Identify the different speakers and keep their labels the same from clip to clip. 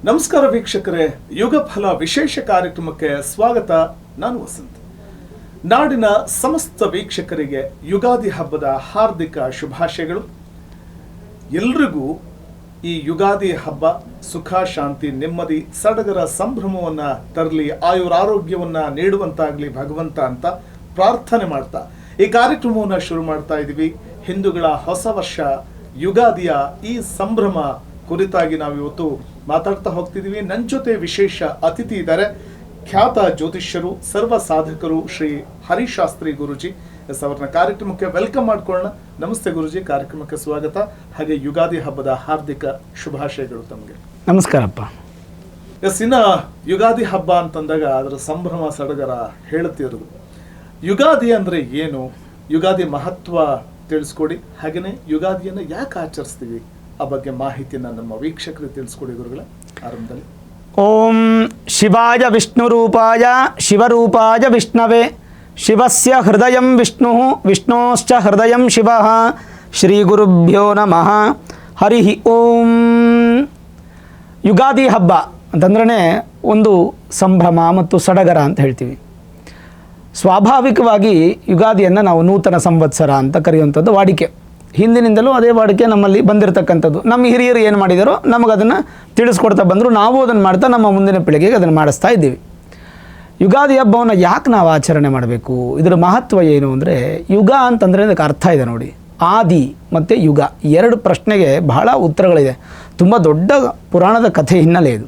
Speaker 1: ನಮಸ್ಕಾರ ವೀಕ್ಷಕರೇ, ಯುಗಫಲ ವಿಶೇಷ ಕಾರ್ಯಕ್ರಮಕ್ಕೆ ಸ್ವಾಗತ. ನಾನು ವಸಂತ್. ನಾಡಿನ ಸಮಸ್ತ ವೀಕ್ಷಕರಿಗೆ ಯುಗಾದಿ ಹಬ್ಬದ ಹಾರ್ದಿಕ ಶುಭಾಶಯಗಳು. ಎಲ್ರಿಗೂ ಈ ಯುಗಾದಿ ಹಬ್ಬ ಸುಖ, ಶಾಂತಿ, ನೆಮ್ಮದಿ, ಸಡಗರ ಸಂಭ್ರಮವನ್ನ ತರಲಿ, ಆಯುರಾರೋಗ್ಯವನ್ನ ನೀಡುವಂತಾಗಲಿ ಭಗವಂತ ಅಂತ ಪ್ರಾರ್ಥನೆ ಮಾಡ್ತಾ ಈ ಕಾರ್ಯಕ್ರಮವನ್ನು ಶುರು ಮಾಡ್ತಾ ಇದ್ದೀವಿ. ಹಿಂದೂಗಳ ಹೊಸ ವರ್ಷ ಯುಗಾದಿಯ ಈ ಸಂಭ್ರಮ ಕುರಿತಾಗಿ ನಾವು ಇವತ್ತು ಮಾತಾಡ್ತಾ ಹೋಗ್ತಿದ್ದೀವಿ. ನನ್ನ ಜೊತೆ ವಿಶೇಷ ಅತಿಥಿ ಇದ್ದಾರೆ, ಖ್ಯಾತ ಜ್ಯೋತಿಷ್ಯರು, ಸರ್ವ ಸಾಧಕರು, ಶ್ರೀ ಹರಿಶಾಸ್ತ್ರಿ ಗುರುಜಿ. ಅವ್ರನ್ನ ಕಾರ್ಯಕ್ರಮಕ್ಕೆ ವೆಲ್ಕಮ್ ಮಾಡ್ಕೊಳ್ಳೋಣ. ನಮಸ್ತೆ ಗುರುಜಿ, ಕಾರ್ಯಕ್ರಮಕ್ಕೆ ಸ್ವಾಗತ. ಹಾಗೆ ಯುಗಾದಿ ಹಬ್ಬದ ಹಾರ್ದಿಕ ಶುಭಾಶಯಗಳು ತಮಗೆ.
Speaker 2: ನಮಸ್ಕಾರಪ್ಪ.
Speaker 1: ಇನ್ನ ಯುಗಾದಿ ಹಬ್ಬ ಅಂತಂದಾಗ ಅದರ ಸಂಭ್ರಮ ಸಡಗರ ಹೇಳುತ್ತಿರೋದು. ಯುಗಾದಿ ಅಂದ್ರೆ ಏನು, ಯುಗಾದಿ ಮಹತ್ವ ತಿಳಿಸ್ಕೊಡಿ. ಹಾಗೇನೆ ಯುಗಾದಿಯನ್ನು ಯಾಕೆ ಆಚರಿಸ್ತೀವಿ ಆ ಬಗ್ಗೆ ಮಾಹಿತಿಯನ್ನು ನಮ್ಮ ವೀಕ್ಷಕರಿಗೆ ತಿಳಿಸ್ಕೊಡಿ ಗುರುಗಳೇ. ಆರಂಭದಲ್ಲಿ
Speaker 2: ಓಂ ಶಿವಾಯ ವಿಷ್ಣುರೂಪಾಯ ಶಿವರೂಪಾಯ ವಿಷ್ಣವೇ, ಶಿವಸ್ಯ ಹೃದಯಂ ವಿಷ್ಣು ವಿಷ್ಣೋಶ್ಚ ಹೃದಯಂ ಶಿವಃ, ಶ್ರೀ ಗುರುಭ್ಯೋ ನಮಃ. ಹರಿ ಓಂ. ಯುಗಾದಿ ಹಬ್ಬ ಅಂತಂದ್ರೆ ಒಂದು ಸಂಭ್ರಮ ಮತ್ತು ಸಡಗರ ಅಂತ ಹೇಳ್ತೀವಿ. ಸ್ವಾಭಾವಿಕವಾಗಿ ಯುಗಾದಿಯನ್ನು ನಾವು ನೂತನ ಸಂವತ್ಸರ ಅಂತ ಕರೆಯುವಂಥದ್ದು ವಾಡಿಕೆ. ಹಿಂದಿನಿಂದಲೂ ಅದೇ ವಾಡಿಕೆ ನಮ್ಮಲ್ಲಿ ಬಂದಿರತಕ್ಕಂಥದ್ದು. ನಮ್ಮ ಹಿರಿಯರು ಏನು ಮಾಡಿದಾರೋ ನಮಗದನ್ನು ತಿಳಿಸ್ಕೊಡ್ತಾ ಬಂದರು, ನಾವು ಅದನ್ನು ಮಾಡ್ತಾ ನಮ್ಮ ಮುಂದಿನ ಪೀಳಿಗೆಗೆ ಅದನ್ನು ಮಾಡಿಸ್ತಾ ಇದ್ದೀವಿ. ಯುಗಾದಿ ಹಬ್ಬವನ್ನು ಯಾಕೆ ನಾವು ಆಚರಣೆ ಮಾಡಬೇಕು, ಇದರ ಮಹತ್ವ ಏನು ಅಂದರೆ, ಯುಗ ಅಂತಂದರೆ ಅದಕ್ಕೆ ಅರ್ಥ ಇದೆ ನೋಡಿ. ಆದಿ ಮತ್ತು ಯುಗ ಎರಡು ಪ್ರಶ್ನೆಗೆ ಬಹಳ ಉತ್ತರಗಳಿದೆ. ತುಂಬ ದೊಡ್ಡ ಪುರಾಣದ ಕಥೆ ಹಿನ್ನೆಲೆ ಇದು.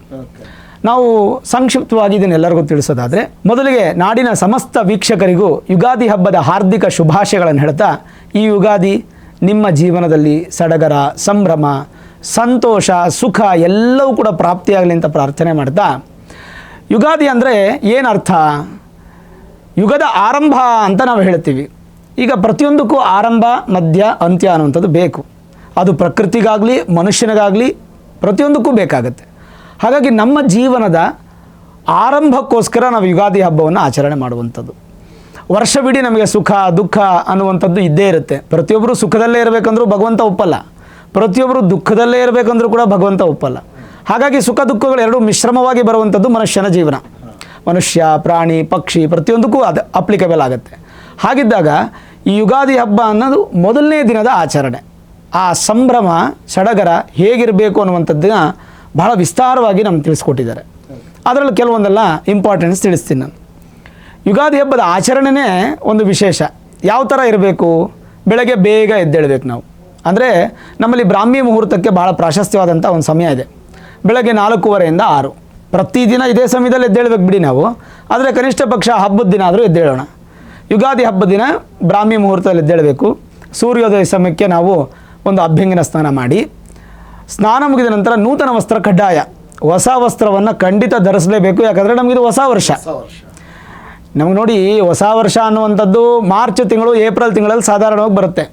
Speaker 2: ನಾವು ಸಂಕ್ಷಿಪ್ತವಾಗಿ ಇದನ್ನೆಲ್ಲರಿಗೂ ತಿಳಿಸೋದಾದರೆ, ಮೊದಲಿಗೆ ನಾಡಿನ ಸಮಸ್ತ ವೀಕ್ಷಕರಿಗೂ ಯುಗಾದಿ ಹಬ್ಬದ ಹಾರ್ದಿಕ ಶುಭಾಶಯಗಳನ್ನು ಹೇಳ್ತಾ, ಈ ಯುಗಾದಿ ನಿಮ್ಮ ಜೀವನದಲ್ಲಿ ಸಡಗರ, ಸಂಭ್ರಮ, ಸಂತೋಷ, ಸುಖ ಎಲ್ಲವೂ ಕೂಡ ಪ್ರಾಪ್ತಿಯಾಗಲಿ ಅಂತ ಪ್ರಾರ್ಥನೆ ಮಾಡ್ತಾ, ಯುಗಾದಿ ಅಂದರೆ ಏನರ್ಥ, ಯುಗದ ಆರಂಭ ಅಂತ ನಾವು ಹೇಳ್ತೀವಿ. ಈಗ ಪ್ರತಿಯೊಂದಕ್ಕೂ ಆರಂಭ, ಮಧ್ಯ, ಅಂತ್ಯ ಅನ್ನುವಂಥದ್ದು ಬೇಕು. ಅದು ಪ್ರಕೃತಿಗಾಗಲಿ ಮನುಷ್ಯನಿಗಾಗಲಿ ಪ್ರತಿಯೊಂದಕ್ಕೂ ಬೇಕಾಗುತ್ತೆ. ಹಾಗಾಗಿ ನಮ್ಮ ಜೀವನದ ಆರಂಭಕ್ಕೋಸ್ಕರ ನಾವು ಯುಗಾದಿ ಹಬ್ಬವನ್ನು ಆಚರಣೆ ಮಾಡುವಂಥದ್ದು. ವರ್ಷವಿಡೀ ನಮಗೆ ಸುಖ ದುಃಖ ಅನ್ನುವಂಥದ್ದು ಇದ್ದೇ ಇರುತ್ತೆ. ಪ್ರತಿಯೊಬ್ಬರು ಸುಖದಲ್ಲೇ ಇರಬೇಕಂದ್ರೂ ಭಗವಂತ ಒಪ್ಪಲ್ಲ, ಪ್ರತಿಯೊಬ್ಬರು ದುಃಖದಲ್ಲೇ ಇರಬೇಕಂದ್ರೂ ಕೂಡ ಭಗವಂತ ಒಪ್ಪಲ್ಲ. ಹಾಗಾಗಿ ಸುಖ ದುಃಖಗಳು ಎರಡೂ ಮಿಶ್ರಮವಾಗಿ ಬರುವಂಥದ್ದು ಮನುಷ್ಯನ ಜೀವನ. ಮನುಷ್ಯ, ಪ್ರಾಣಿ, ಪಕ್ಷಿ ಪ್ರತಿಯೊಂದಕ್ಕೂ ಅದು ಅಪ್ಲಿಕೇಬಲ್ ಆಗುತ್ತೆ. ಹಾಗಿದ್ದಾಗ ಈ ಯುಗಾದಿ ಹಬ್ಬ ಅನ್ನೋದು ಮೊದಲನೇ ದಿನದ ಆಚರಣೆ. ಆ ಸಂಭ್ರಮ ಸಡಗರ ಹೇಗಿರಬೇಕು ಅನ್ನುವಂಥದ್ದನ್ನ ಬಹಳ ವಿಸ್ತಾರವಾಗಿ ನಮ್ಗೆ ತಿಳಿಸ್ಕೊಟ್ಟಿದ್ದಾರೆ. ಅದರಲ್ಲಿ ಕೆಲವೊಂದೆಲ್ಲ ಇಂಪಾರ್ಟೆನ್ಸ್ ತಿಳಿಸ್ತೀನಿ ನಾನು. ಯುಗಾದಿ ಹಬ್ಬದ ಆಚರಣೆನೇ ಒಂದು ವಿಶೇಷ. ಯಾವ ಥರ ಇರಬೇಕು, ಬೆಳಗ್ಗೆ ಬೇಗ ಎದ್ದೇಳಬೇಕು ನಾವು. ಅಂದರೆ ನಮ್ಮಲ್ಲಿ ಬ್ರಾಹ್ಮಿ ಮುಹೂರ್ತಕ್ಕೆ ಭಾಳ ಪ್ರಾಶಸ್ತ್ಯವಾದಂಥ ಒಂದು ಸಮಯ ಇದೆ. ಬೆಳಗ್ಗೆ 4:15 6 ಪ್ರತಿದಿನ ಇದೇ ಸಮಯದಲ್ಲಿ ಎದ್ದೇಳಬೇಕು ಬಿಡಿ ನಾವು, ಆದರೆ ಕನಿಷ್ಠ ಪಕ್ಷ ಹಬ್ಬದ ದಿನ ಆದರೂ ಎದ್ದೇಳೋಣ. ಯುಗಾದಿ ಹಬ್ಬದ ದಿನ ಬ್ರಾಹ್ಮಿ ಮುಹೂರ್ತದಲ್ಲಿ ಎದ್ದೇಳಬೇಕು. ಸೂರ್ಯೋದಯ ಸಮಯಕ್ಕೆ ನಾವು ಒಂದು ಅಭ್ಯಂಗನ ಸ್ನಾನ ಮಾಡಿ, ಸ್ನಾನ ಮುಗಿದ ನಂತರ ನೂತನ ವಸ್ತ್ರ ಕಡ್ಡಾಯ. ಹೊಸ ವಸ್ತ್ರವನ್ನು ಖಂಡಿತ ಧರಿಸಲೇಬೇಕು, ಯಾಕಂದರೆ ನಮಗಿದು ಹೊಸ ವರ್ಷ. ನಮಗೆ ನೋಡಿ, ಹೊಸ ವರ್ಷ ಅನ್ನುವಂಥದ್ದು ಮಾರ್ಚ್ ತಿಂಗಳು, ಏಪ್ರಿಲ್ ತಿಂಗಳಲ್ಲಿ ಸಾಧಾರಣವಾಗಿ ಬರುತ್ತೆ.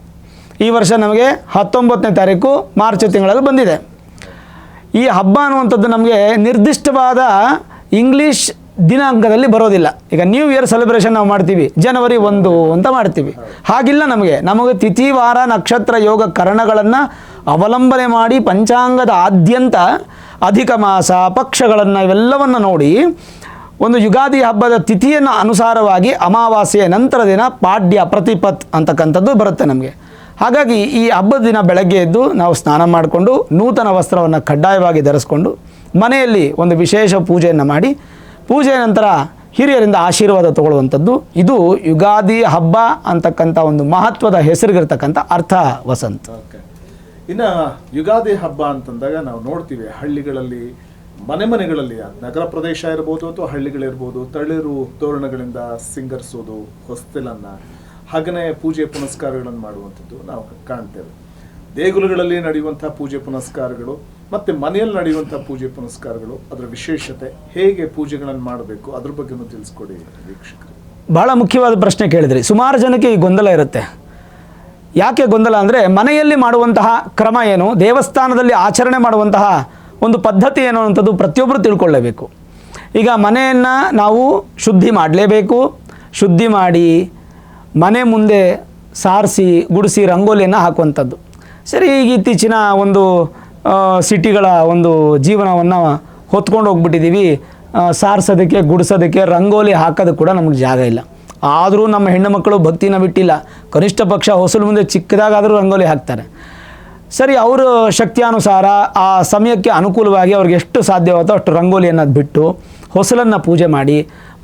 Speaker 2: ಈ ವರ್ಷ ನಮಗೆ 19ನೇ ತಾರೀಕು ಮಾರ್ಚ್ ತಿಂಗಳಲ್ಲಿ ಬಂದಿದೆ. ಈ ಹಬ್ಬ ಅನ್ನುವಂಥದ್ದು ನಮಗೆ ನಿರ್ದಿಷ್ಟವಾದ ಇಂಗ್ಲೀಷ್ ದಿನಾಂಕದಲ್ಲಿ ಬರೋದಿಲ್ಲ. ಈಗ ನ್ಯೂ ಇಯರ್ ಸೆಲೆಬ್ರೇಷನ್ ನಾವು ಮಾಡ್ತೀವಿ ಜನವರಿ 1 ಅಂತ ಮಾಡ್ತೀವಿ. ಹಾಗಿಲ್ಲ, ನಮಗೆ ತಿಥಿ, ವಾರ, ನಕ್ಷತ್ರ, ಯೋಗ, ಕರಣಗಳನ್ನು ಅವಲಂಬನೆ ಮಾಡಿ ಪಂಚಾಂಗದ ಆದ್ಯಂತ ಅಧಿಕ ಮಾಸ, ಪಕ್ಷಗಳನ್ನು ಇವೆಲ್ಲವನ್ನು ನೋಡಿ ಒಂದು ಯುಗಾದಿ ಹಬ್ಬದ ತಿಥಿಯನ್ನು ಅನುಸಾರವಾಗಿ ಅಮಾವಾಸ್ಯೆಯ ನಂತರ ದಿನ ಪಾಡ್ಯ, ಪ್ರತಿಪತ್ ಅಂತಕ್ಕಂಥದ್ದು ಬರುತ್ತೆ ನಮಗೆ. ಹಾಗಾಗಿ ಈ ಹಬ್ಬದ ದಿನ ಬೆಳಗ್ಗೆ ಎದ್ದು ನಾವು ಸ್ನಾನ ಮಾಡಿಕೊಂಡು ನೂತನ ವಸ್ತ್ರವನ್ನು ಕಡ್ಡಾಯವಾಗಿ ಧರಿಸ್ಕೊಂಡು ಮನೆಯಲ್ಲಿ ಒಂದು ವಿಶೇಷ ಪೂಜೆಯನ್ನು ಮಾಡಿ, ಪೂಜೆಯ ನಂತರ ಹಿರಿಯರಿಂದ ಆಶೀರ್ವಾದ ತಗೊಳ್ಳುವಂಥದ್ದು. ಇದು ಯುಗಾದಿ ಹಬ್ಬ ಅಂತಕ್ಕಂಥ ಒಂದು ಮಹತ್ವದ ಹೆಸರಿಗಿರ್ತಕ್ಕಂಥ ಅರ್ಥ ವಸಂತ್.
Speaker 1: ಇನ್ನು ಯುಗಾದಿ ಹಬ್ಬ ಅಂತಂದಾಗ ನಾವು ನೋಡ್ತೀವಿ ಹಳ್ಳಿಗಳಲ್ಲಿ, ಮನೆಗಳಲ್ಲಿ, ನಗರ ಪ್ರದೇಶ ಇರ್ಬೋದು ಅಥವಾ ಹಳ್ಳಿಗಳಿರ್ಬೋದು, ತಳಿರು ತೋರಣಗಳಿಂದ ಸಿಂಗರಿಸೋದು, ಹೊಸ್ತಿಲನ್ನು, ಹಾಗೆಯೇ ಪೂಜೆ ಪುನಸ್ಕಾರಗಳನ್ನು ಮಾಡುವಂಥದ್ದು ನಾವು ಕಾಣ್ತೇವೆ. ದೇಗುಲಗಳಲ್ಲಿ ನಡೆಯುವಂಥ ಪೂಜೆ ಪುನಸ್ಕಾರಗಳು ಮತ್ತು ಮನೆಯಲ್ಲಿ ನಡೆಯುವಂಥ ಪೂಜೆ ಪುನಸ್ಕಾರಗಳು, ಅದರ ವಿಶೇಷತೆ, ಹೇಗೆ ಪೂಜೆಗಳನ್ನು ಮಾಡಬೇಕು, ಅದ್ರ ಬಗ್ಗೆನೂ ತಿಳಿಸ್ಕೊಡಿ ವೀಕ್ಷಕರು.
Speaker 2: ಬಹಳ ಮುಖ್ಯವಾದ ಪ್ರಶ್ನೆ ಕೇಳಿದ್ರಿ. ಸುಮಾರು ಜನಕ್ಕೆ ಈ ಗೊಂದಲ ಇರುತ್ತೆ. ಯಾಕೆ ಗೊಂದಲ ಅಂದರೆ, ಮನೆಯಲ್ಲಿ ಮಾಡುವಂತಹ ಕ್ರಮ ಏನು, ದೇವಸ್ಥಾನದಲ್ಲಿ ಆಚರಣೆ ಮಾಡುವಂತಹ ಒಂದು ಪದ್ಧತಿ ಏನು ಅನ್ನೋಂಥದ್ದು ಪ್ರತಿಯೊಬ್ಬರು ತಿಳ್ಕೊಳ್ಳೇಬೇಕು. ಈಗ ಮನೆಯನ್ನು ನಾವು ಶುದ್ಧಿ ಮಾಡಲೇಬೇಕು. ಶುದ್ಧಿ ಮಾಡಿ ಮನೆ ಮುಂದೆ ಸಾರಿಸಿ ಗುಡಿಸಿ ರಂಗೋಲಿಯನ್ನು ಹಾಕುವಂಥದ್ದು. ಸರಿ, ಈಗ ಇತ್ತೀಚಿನ ಒಂದು ಸಿಟಿಗಳ ಒಂದು ಜೀವನವನ್ನು ಹೊತ್ಕೊಂಡು ಹೋಗ್ಬಿಟ್ಟಿದ್ದೀವಿ. ಸಾರಿಸೋದಕ್ಕೆ, ಗುಡಿಸೋದಕ್ಕೆ, ರಂಗೋಲಿ ಹಾಕೋದಕ್ಕೆ ಕೂಡ ನಮಗೆ ಜಾಗ ಇಲ್ಲ. ಆದರೂ ನಮ್ಮ ಹೆಣ್ಣು ಮಕ್ಕಳು ಭಕ್ತಿನ ಬಿಟ್ಟಿಲ್ಲ. ಕನಿಷ್ಠ ಪಕ್ಷ ಹೊಸಲು ಮುಂದೆ ಚಿಕ್ಕದಾಗಾದರೂ ರಂಗೋಲಿ ಹಾಕ್ತಾರೆ. ಸರಿ, ಅವರು ಶಕ್ತಿಯಾನುಸಾರ ಆ ಸಮಯಕ್ಕೆ ಅನುಕೂಲವಾಗಿ ಅವ್ರಿಗೆ ಎಷ್ಟು ಸಾಧ್ಯವಾಗುತ್ತೋ ಅಷ್ಟು ರಂಗೋಲಿಯನ್ನು ಬಿಟ್ಟು ಹೊಸಲನ್ನು ಪೂಜೆ ಮಾಡಿ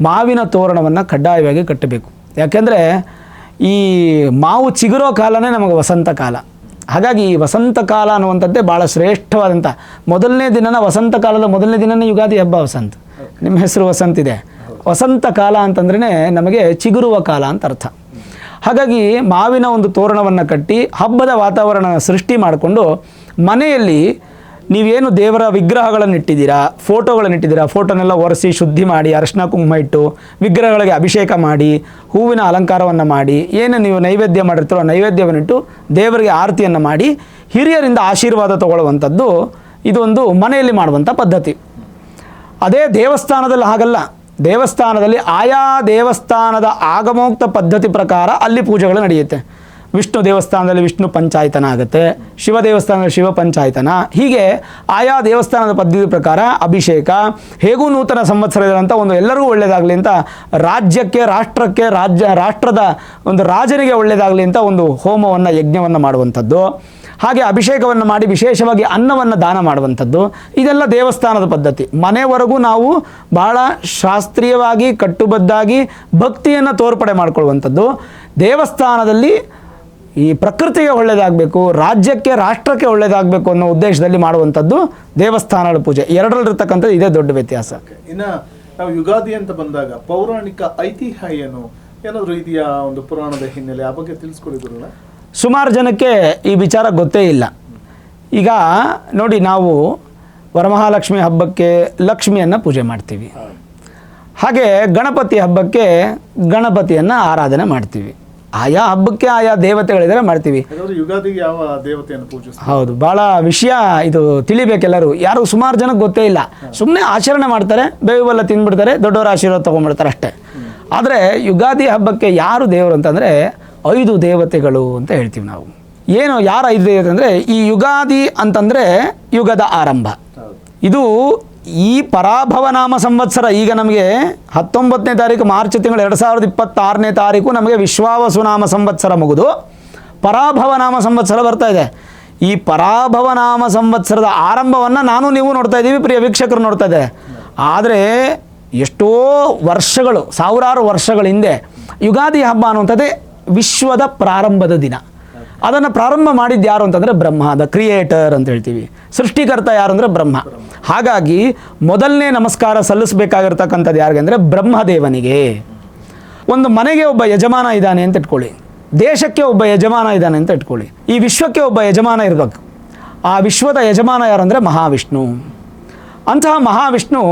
Speaker 2: ಮಾವಿನ ತೋರಣವನ್ನು ಕಡ್ಡಾಯವಾಗಿ ಕಟ್ಟಬೇಕು. ಯಾಕೆಂದರೆ ಈ ಮಾವು ಚಿಗುರೋ ಕಾಲನೇ ನಮಗೆ ವಸಂತ ಕಾಲ. ಹಾಗಾಗಿ ಈ ವಸಂತ ಕಾಲ ಅನ್ನುವಂಥದ್ದೇ ಭಾಳ ಶ್ರೇಷ್ಠವಾದಂಥ ಮೊದಲನೇ ದಿನನ, ವಸಂತ ಕಾಲದ ಮೊದಲನೇ ದಿನನೇ ಯುಗಾದಿ ಹಬ್ಬ. ವಸಂತ, ನಿಮ್ಮ ಹೆಸರು ವಸಂತ ಇದೆ. ವಸಂತ ಕಾಲ ಅಂತಂದ್ರೇ ನಮಗೆ ಚಿಗುರುವ ಕಾಲ ಅಂತ ಅರ್ಥ. ಹಾಗಾಗಿ ಮಾವಿನ ಒಂದು ತೋರಣವನ್ನು ಕಟ್ಟಿ ಹಬ್ಬದ ವಾತಾವರಣ ಸೃಷ್ಟಿ ಮಾಡಿಕೊಂಡು ಮನೆಯಲ್ಲಿ ನೀವೇನು ದೇವರ ವಿಗ್ರಹಗಳನ್ನು ಇಟ್ಟಿದ್ದೀರಾ, ಫೋಟೋಗಳನ್ನಿಟ್ಟಿದ್ದೀರಾ, ಫೋಟೋನೆಲ್ಲ ಒರೆಸಿ ಶುದ್ಧಿ ಮಾಡಿ ಅರಿಶಿನ ಕುಂಕುಮ ಇಟ್ಟು ವಿಗ್ರಹಗಳಿಗೆ ಅಭಿಷೇಕ ಮಾಡಿ ಹೂವಿನ ಅಲಂಕಾರವನ್ನು ಮಾಡಿ ಏನು ನೀವು ನೈವೇದ್ಯ ಮಾಡಿರ್ತೀರೋ ನೈವೇದ್ಯವನ್ನಿಟ್ಟು ದೇವರಿಗೆ ಆರತಿಯನ್ನು ಮಾಡಿ ಹಿರಿಯರಿಂದ ಆಶೀರ್ವಾದ ತಗೊಳ್ಳುವಂಥದ್ದು ಇದೊಂದು ಮನೆಯಲ್ಲಿ ಮಾಡುವಂಥ ಪದ್ಧತಿ. ಅದೇ ದೇವಸ್ಥಾನದಲ್ಲಿ ಹಾಗಲ್ಲ. ದೇವಸ್ಥಾನದಲ್ಲಿ ಆಯಾ ದೇವಸ್ಥಾನದ ಆಗಮೋಕ್ತ ಪದ್ಧತಿ ಪ್ರಕಾರ ಅಲ್ಲಿ ಪೂಜೆಗಳು ನಡೆಯುತ್ತೆ. ವಿಷ್ಣು ದೇವಸ್ಥಾನದಲ್ಲಿ ವಿಷ್ಣು ಪಂಚಾಯತನ ಆಗುತ್ತೆ, ಶಿವ ದೇವಸ್ಥಾನದಲ್ಲಿ ಶಿವ ಪಂಚಾಯತನ, ಹೀಗೆ ಆಯಾ ದೇವಸ್ಥಾನದ ಪದ್ಧತಿ ಪ್ರಕಾರ ಅಭಿಷೇಕ. ಹೇಗೂ ನೂತನ ಸಂವತ್ಸರ ಅಂತ ಒಂದು ಎಲ್ಲರಿಗೂ ಒಳ್ಳೆಯದಾಗಲಿ ಅಂತ ರಾಜ್ಯಕ್ಕೆ, ರಾಷ್ಟ್ರಕ್ಕೆ, ರಾಷ್ಟ್ರದ ಒಂದು ರಾಜನಿಗೆ ಒಳ್ಳೆಯದಾಗಲಿ ಅಂತ ಒಂದು ಹೋಮವನ್ನು, ಯಜ್ಞವನ್ನು ಮಾಡುವಂಥದ್ದು. ಹಾಗೆ ಅಭಿಷೇಕವನ್ನು ಮಾಡಿ ವಿಶೇಷವಾಗಿ ಅನ್ನವನ್ನು ದಾನ ಮಾಡುವಂಥದ್ದು. ಇದೆಲ್ಲ ದೇವಸ್ಥಾನದ ಪದ್ಧತಿ. ಮನೆವರೆಗೂ ನಾವು ಭಾಳ ಶಾಸ್ತ್ರೀಯವಾಗಿ ಕಟ್ಟುಬದ್ಧಾಗಿ ಭಕ್ತಿಯನ್ನು ತೋರ್ಪಡೆ ಮಾಡಿಕೊಳ್ಳುವಂಥದ್ದು. ದೇವಸ್ಥಾನದಲ್ಲಿ ಈ ಪ್ರಕೃತಿಗೆ ಒಳ್ಳೆಯದಾಗಬೇಕು, ರಾಜ್ಯಕ್ಕೆ, ರಾಷ್ಟ್ರಕ್ಕೆ ಒಳ್ಳೆಯದಾಗಬೇಕು ಅನ್ನೋ ಉದ್ದೇಶದಲ್ಲಿ ಮಾಡುವಂಥದ್ದು ದೇವಸ್ಥಾನಗಳ ಪೂಜೆ. ಎರಡರಲ್ಲಿರ್ತಕ್ಕಂಥದ್ದು ಇದೇ ದೊಡ್ಡ ವ್ಯತ್ಯಾಸ.
Speaker 1: ಇನ್ನು ನಾವು ಯುಗಾದಿ ಅಂತ ಬಂದಾಗ ಪೌರಾಣಿಕ ಐತಿಹ್ಯ ಏನಾದರೂ ಇದೆಯಾ, ಒಂದು ಪುರಾಣದ ಹಿನ್ನೆಲೆ, ಆ ಬಗ್ಗೆ ತಿಳಿಸ್ಕೊಡಿದ್ರಲ್ಲ?
Speaker 2: ಸುಮಾರು ಜನಕ್ಕೆ ಈ ವಿಚಾರ ಗೊತ್ತೇ ಇಲ್ಲ. ಈಗ ನೋಡಿ, ನಾವು ವರಮಹಾಲಕ್ಷ್ಮಿ ಹಬ್ಬಕ್ಕೆ ಲಕ್ಷ್ಮಿಯನ್ನು ಪೂಜೆ ಮಾಡ್ತೀವಿ. ಹಾಗೆ ಗಣಪತಿ ಹಬ್ಬಕ್ಕೆ ಗಣಪತಿಯನ್ನು ಆರಾಧನೆ ಮಾಡ್ತೀವಿ. ಆಯಾ ಹಬ್ಬಕ್ಕೆ ಆಯಾ ದೇವತೆಗಳಿದ್ದಾರೆ ಮಾಡ್ತೀವಿ.
Speaker 1: ಯುಗಾದಿಗೆ ಯಾವ ದೇವತೆಯನ್ನು ಪೂಜಿಸ್ತೀವಿ?
Speaker 2: ಹೌದು, ಭಾಳ ವಿಷಯ ಇದು ತಿಳಿಬೇಕೆಲ್ಲರೂ. ಯಾರು ಸುಮಾರು ಜನಕ್ಕೆ ಗೊತ್ತೇ ಇಲ್ಲ. ಸುಮ್ಮನೆ ಆಚರಣೆ ಮಾಡ್ತಾರೆ, ಬೇವು ಬೆಲ್ಲ ತಿಂದ್ಬಿಡ್ತಾರೆ, ದೊಡ್ಡವರ ಆಶೀರ್ವಾದ ತೊಗೊಂಡ್ಬಿಡ್ತಾರೆ ಅಷ್ಟೇ. ಆದರೆ ಯುಗಾದಿ ಹಬ್ಬಕ್ಕೆ ಯಾರು ದೇವರು ಅಂತಂದರೆ 5 ದೇವತೆಗಳು ಅಂತ ಹೇಳ್ತೀವಿ ನಾವು. ಏನು, ಯಾರು 5 ದೇವತೆ ಅಂದರೆ, ಈ ಯುಗಾದಿ ಅಂತಂದರೆ ಯುಗದ ಆರಂಭ. ಇದು ಈ ಪರಾಭವನಾಮ ಸಂವತ್ಸರ. ಈಗ ನಮಗೆ 19ನೇ ತಾರೀಕು ಮಾರ್ಚ್ ತಿಂಗಳು 2026ನೇ ತಾರೀಕು ನಮಗೆ ವಿಶ್ವಾವಸುನಾಮ ಸಂವತ್ಸರ ಮುಗಿದು ಪರಾಭವನಾಮ ಸಂವತ್ಸರ ಬರ್ತಾ ಇದೆ. ಈ ಪರಾಭವನಾಮ ಸಂವತ್ಸರದ ಆರಂಭವನ್ನು ನಾನು ನೀವು ನೋಡ್ತಾ ಇದ್ದೀವಿ, ಪ್ರಿಯ ವೀಕ್ಷಕರು ನೋಡ್ತಾ ಇದ್ದಾರೆ. ಆದರೆ ಎಷ್ಟೋ ವರ್ಷಗಳು, ಸಾವಿರಾರು ವರ್ಷಗಳ ಹಿಂದೆ ಯುಗಾದಿ ಹಬ್ಬ ಅನ್ನುವಂಥದ್ದೇ ವಿಶ್ವದ ಪ್ರಾರಂಭದ ದಿನ. ಅದನ್ನು ಪ್ರಾರಂಭ ಮಾಡಿದ್ದು ಯಾರು ಅಂತಂದರೆ ಬ್ರಹ್ಮ, ದ ಕ್ರಿಯೇಟರ್ ಅಂತ ಹೇಳ್ತೀವಿ. ಸೃಷ್ಟಿಕರ್ತ ಯಾರು ಅಂದರೆ ಬ್ರಹ್ಮ. ಹಾಗಾಗಿ ಮೊದಲನೇ ನಮಸ್ಕಾರ ಸಲ್ಲಿಸಬೇಕಾಗಿರ್ತಕ್ಕಂಥದ್ದು ಯಾರಿಗೆ ಅಂದರೆ ಬ್ರಹ್ಮದೇವನಿಗೆ. ಒಂದು ಮನೆಗೆ ಒಬ್ಬ ಯಜಮಾನ ಇದ್ದಾನೆ ಅಂತ ಇಟ್ಕೊಳ್ಳಿ, ದೇಶಕ್ಕೆ ಒಬ್ಬ ಯಜಮಾನ ಇದ್ದಾನೆ ಅಂತ ಇಟ್ಕೊಳ್ಳಿ, ಈ ವಿಶ್ವಕ್ಕೆ ಒಬ್ಬ ಯಜಮಾನ ಇರಬೇಕು. ಆ ವಿಶ್ವದ ಯಜಮಾನ ಯಾರು ಅಂದರೆ ಮಹಾವಿಷ್ಣು. ಅಂತಹ ಮಹಾವಿಷ್ಣು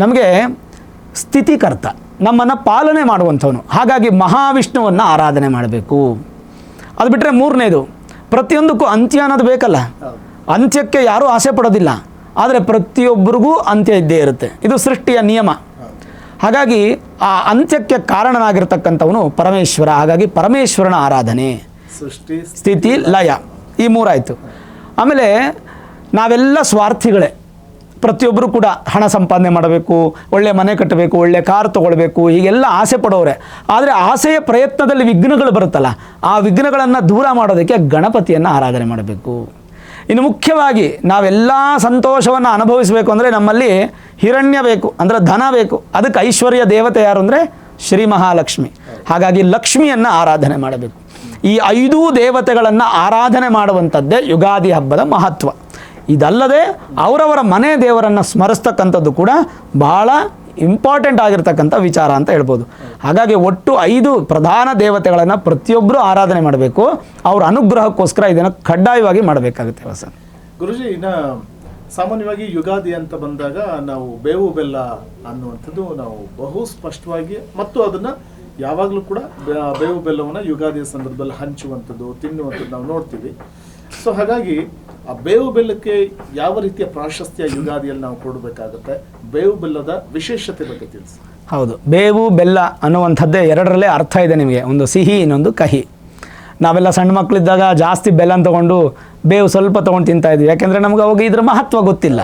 Speaker 2: ನಮಗೆ ಸ್ಥಿತಿಕರ್ತ, ನಮ್ಮನ್ನು ಪಾಲನೆ ಮಾಡುವಂಥವನು. ಹಾಗಾಗಿ ಮಹಾವಿಷ್ಣುವನ್ನು ಆರಾಧನೆ ಮಾಡಬೇಕು. ಅದು ಬಿಟ್ಟರೆ ಮೂರನೇದು, ಪ್ರತಿಯೊಂದಕ್ಕೂ ಅಂತ್ಯ ಅನ್ನೋದು ಬೇಕಲ್ಲ. ಅಂತ್ಯಕ್ಕೆ ಯಾರೂ ಆಸೆ ಪಡೋದಿಲ್ಲ, ಆದರೆ ಪ್ರತಿಯೊಬ್ಬರಿಗೂ ಅಂತ್ಯ ಇದ್ದೇ ಇರುತ್ತೆ. ಇದು ಸೃಷ್ಟಿಯ ನಿಯಮ. ಹಾಗಾಗಿ ಆ ಅಂತ್ಯಕ್ಕೆ ಕಾರಣನಾಗಿರ್ತಕ್ಕಂಥವನು ಪರಮೇಶ್ವರ. ಹಾಗಾಗಿ ಪರಮೇಶ್ವರನ ಆರಾಧನೆ,
Speaker 1: ಸೃಷ್ಟಿ,
Speaker 2: ಸ್ಥಿತಿ, ಲಯ, ಈ ಮೂರಾಯಿತು. ಆಮೇಲೆ ನಾವೆಲ್ಲ ಸ್ವಾರ್ಥಿಗಳೇ. ಪ್ರತಿಯೊಬ್ಬರು ಕೂಡ ಹಣ ಸಂಪಾದನೆ ಮಾಡಬೇಕು, ಒಳ್ಳೆ ಮನೆ ಕಟ್ಟಬೇಕು, ಒಳ್ಳೆ ಕಾರ್ ತೊಗೊಳ್ಬೇಕು, ಹೀಗೆಲ್ಲ ಆಸೆ ಪಡೋರೆ. ಆದರೆ ಆಸೆಯ ಪ್ರಯತ್ನದಲ್ಲಿ ವಿಘ್ನಗಳು ಬರುತ್ತಲ್ಲ, ಆ ವಿಘ್ನಗಳನ್ನು ದೂರ ಮಾಡೋದಕ್ಕೆ ಗಣಪತಿಯನ್ನು ಆರಾಧನೆ ಮಾಡಬೇಕು. ಇನ್ನು ಮುಖ್ಯವಾಗಿ ನಾವೆಲ್ಲ ಸಂತೋಷವನ್ನು ಅನುಭವಿಸಬೇಕು ಅಂದರೆ ನಮ್ಮಲ್ಲಿ ಹಿರಣ್ಯ ಬೇಕು, ಅಂದರೆ ಧನ ಬೇಕು. ಅದಕ್ಕೆ ಐಶ್ವರ್ಯ ದೇವತೆ ಯಾರು ಅಂದರೆ ಶ್ರೀ ಮಹಾಲಕ್ಷ್ಮಿ. ಹಾಗಾಗಿ ಲಕ್ಷ್ಮಿಯನ್ನು ಆರಾಧನೆ ಮಾಡಬೇಕು. ಈ 5 ದೇವತೆಗಳನ್ನು ಆರಾಧನೆ ಮಾಡುವಂಥದ್ದೇ ಯುಗಾದಿ ಹಬ್ಬದ ಮಹತ್ವ. ಇದಲ್ಲದೆ ಅವರವರ ಮನೆ ದೇವರನ್ನು ಸ್ಮರಿಸ್ತಕ್ಕಂಥದ್ದು ಕೂಡ ಬಹಳ ಇಂಪಾರ್ಟೆಂಟ್ ಆಗಿರ್ತಕ್ಕಂಥ ವಿಚಾರ ಅಂತ ಹೇಳ್ಬೋದು. ಹಾಗಾಗಿ ಒಟ್ಟು 5 ಪ್ರಧಾನ ದೇವತೆಗಳನ್ನು ಪ್ರತಿಯೊಬ್ಬರು ಆರಾಧನೆ ಮಾಡಬೇಕು. ಅವರ ಅನುಗ್ರಹಕ್ಕೋಸ್ಕರ ಇದನ್ನು ಕಡ್ಡಾಯವಾಗಿ ಮಾಡಬೇಕಾಗುತ್ತೆ. ವಸಂತ್
Speaker 1: ಗುರುಜಿ, ಇನ್ನು ಸಾಮಾನ್ಯವಾಗಿ ಯುಗಾದಿ ಅಂತ ಬಂದಾಗ ನಾವು ಬೇವು ಬೆಲ್ಲ ಅನ್ನುವಂಥದ್ದು ನಾವು ಬಹು ಸ್ಪಷ್ಟವಾಗಿ, ಮತ್ತು ಅದನ್ನು ಯಾವಾಗಲೂ ಕೂಡ ಬೇವು ಬೆಲ್ಲವನ್ನು ಯುಗಾದಿಯ ಸಂದರ್ಭದಲ್ಲಿ ಹಂಚುವಂಥದ್ದು, ತಿನ್ನುವಂಥದ್ದು ನಾವು ನೋಡ್ತೀವಿ. ಸೊ ಹಾಗಾಗಿ ಆ ಬೇವು ಬೆಲ್ಲಕ್ಕೆ ಯಾವ ರೀತಿಯ ಪ್ರಾಶಸ್ತ್ಯ ಯುಗಾದಿಯಲ್ಲಿ ನಾವು ಕೊಡಬೇಕಾಗುತ್ತೆ? ಬೇವು ಬೆಲ್ಲದ ವಿಶೇಷತೆ ಬಗ್ಗೆ ತಿಳಿಸಿ.
Speaker 2: ಹೌದು, ಬೇವು ಬೆಲ್ಲ ಅನ್ನುವಂಥದ್ದೇ ಎರಡರಲ್ಲೇ ಅರ್ಥ ಇದೆ ನಿಮಗೆ. ಒಂದು ಸಿಹಿ, ಇನ್ನೊಂದು ಕಹಿ. ನಾವೆಲ್ಲ ಸಣ್ಣ ಮಕ್ಕಳಿದ್ದಾಗ ಜಾಸ್ತಿ ಬೆಲ್ಲ ತೊಗೊಂಡು ಬೇವು ಸ್ವಲ್ಪ ತೊಗೊಂಡು ತಿಂತಾಯಿದ್ವಿ. ಯಾಕೆಂದರೆ ನಮ್ಗೆ ಅವಾಗ ಇದ್ರ ಮಹತ್ವ ಗೊತ್ತಿಲ್ಲ.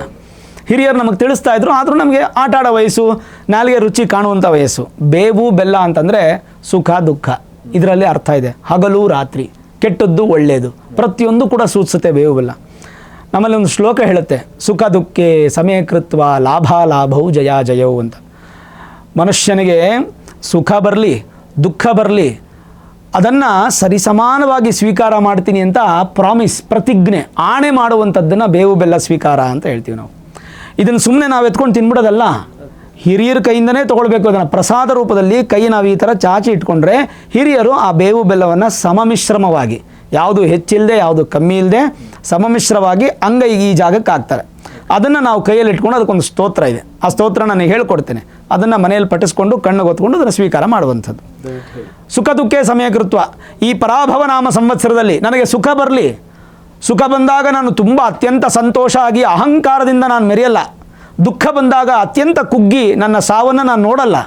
Speaker 2: ಹಿರಿಯರು ನಮಗೆ ತಿಳಿಸ್ತಾ ಇದ್ರು. ಆದರೂ ನಮಗೆ ಆಟ ಆಡೋ ವಯಸ್ಸು, ನಾಲಿಗೆ ರುಚಿ ಕಾಣುವಂಥ ವಯಸ್ಸು. ಬೇವು ಬೆಲ್ಲ ಅಂತಂದರೆ ಸುಖ ದುಃಖ, ಇದರಲ್ಲಿ ಅರ್ಥ ಇದೆ. ಹಗಲು ರಾತ್ರಿ, ಕೆಟ್ಟದ್ದು ಒಳ್ಳೆಯದು, ಪ್ರತಿಯೊಂದು ಕೂಡ ಸೂಚಿಸುತ್ತೆ ಬೇವು ಬೆಲ್ಲ. ನಮ್ಮಲ್ಲಿ ಒಂದು ಶ್ಲೋಕ ಹೇಳುತ್ತೆ, ಸುಖ ದುಃಖೆ ಸಮಯಕೃತ್ವ ಲಾಭಾಲಾಭವು ಜಯ ಜಯವು ಅಂತ. ಮನುಷ್ಯನಿಗೆ ಸುಖ ಬರಲಿ ದುಃಖ ಬರಲಿ ಅದನ್ನು ಸರಿಸಮಾನವಾಗಿ ಸ್ವೀಕಾರ ಮಾಡ್ತೀನಿ ಅಂತ ಪ್ರಾಮಿಸ್, ಪ್ರತಿಜ್ಞೆ, ಆಣೆ ಮಾಡುವಂಥದ್ದನ್ನು ಬೇವು ಬೆಲ್ಲ ಸ್ವೀಕಾರ ಅಂತ ಹೇಳ್ತೀವಿ ನಾವು. ಇದನ್ನು ಸುಮ್ಮನೆ ನಾವು ಎತ್ಕೊಂಡು ತಿನ್ಬಿಡೋದಲ್ಲ, ಹಿರಿಯರ ಕೈಯಿಂದನೇ ತೊಗೊಳ್ಬೇಕು. ಅದನ್ನು ಪ್ರಸಾದ ರೂಪದಲ್ಲಿ ಕೈ ನಾವು ಈ ಥರ ಚಾಚಿ ಇಟ್ಕೊಂಡ್ರೆ ಹಿರಿಯರು ಆ ಬೇವು ಬೆಲ್ಲವನ್ನು ಸಮಮಿಶ್ರಮವಾಗಿ, ಯಾವುದು ಹೆಚ್ಚಿಲ್ಲದೆ ಯಾವುದು ಕಮ್ಮಿ ಇಲ್ಲದೆ ಸಮಮಿಶ್ರವಾಗಿ ಅಂಗೈಗೆ ಈ ಜಾಗಕ್ಕೆ ಹಾಕ್ತಾರೆ. ಅದನ್ನು ನಾವು ಕೈಯಲ್ಲಿ ಇಟ್ಕೊಂಡು ಅದಕ್ಕೊಂದು ಸ್ತೋತ್ರ ಇದೆ, ಆ ಸ್ತೋತ್ರ ನಾನು ಹೇಳ್ಕೊಡ್ತೇನೆ. ಅದನ್ನು ಮನೆಯಲ್ಲಿ ಪಠಿಸ್ಕೊಂಡು ಕಣ್ಣು ಹೊತ್ಕೊಂಡು ಅದನ್ನು ಸ್ವೀಕಾರ ಮಾಡುವಂಥದ್ದು. ಸುಖ ದುಃಖೇ ಸಮಯಕೃತ್ವ. ಈ ಪರಾಭವ ನಾಮ ಸಂವತ್ಸರದಲ್ಲಿ ನನಗೆ ಸುಖ ಬರಲಿ, ಸುಖ ಬಂದಾಗ ನಾನು ತುಂಬ ಅತ್ಯಂತ ಸಂತೋಷ ಆಗಿ ಅಹಂಕಾರದಿಂದ ನಾನು ಮೆರೆಯಲ್ಲ. ದುಃಖ ಬಂದಾಗ ಅತ್ಯಂತ ಕುಗ್ಗಿ ನನ್ನ ಸಾವನ್ನು ನಾನು ನೋಡಲ್ಲ.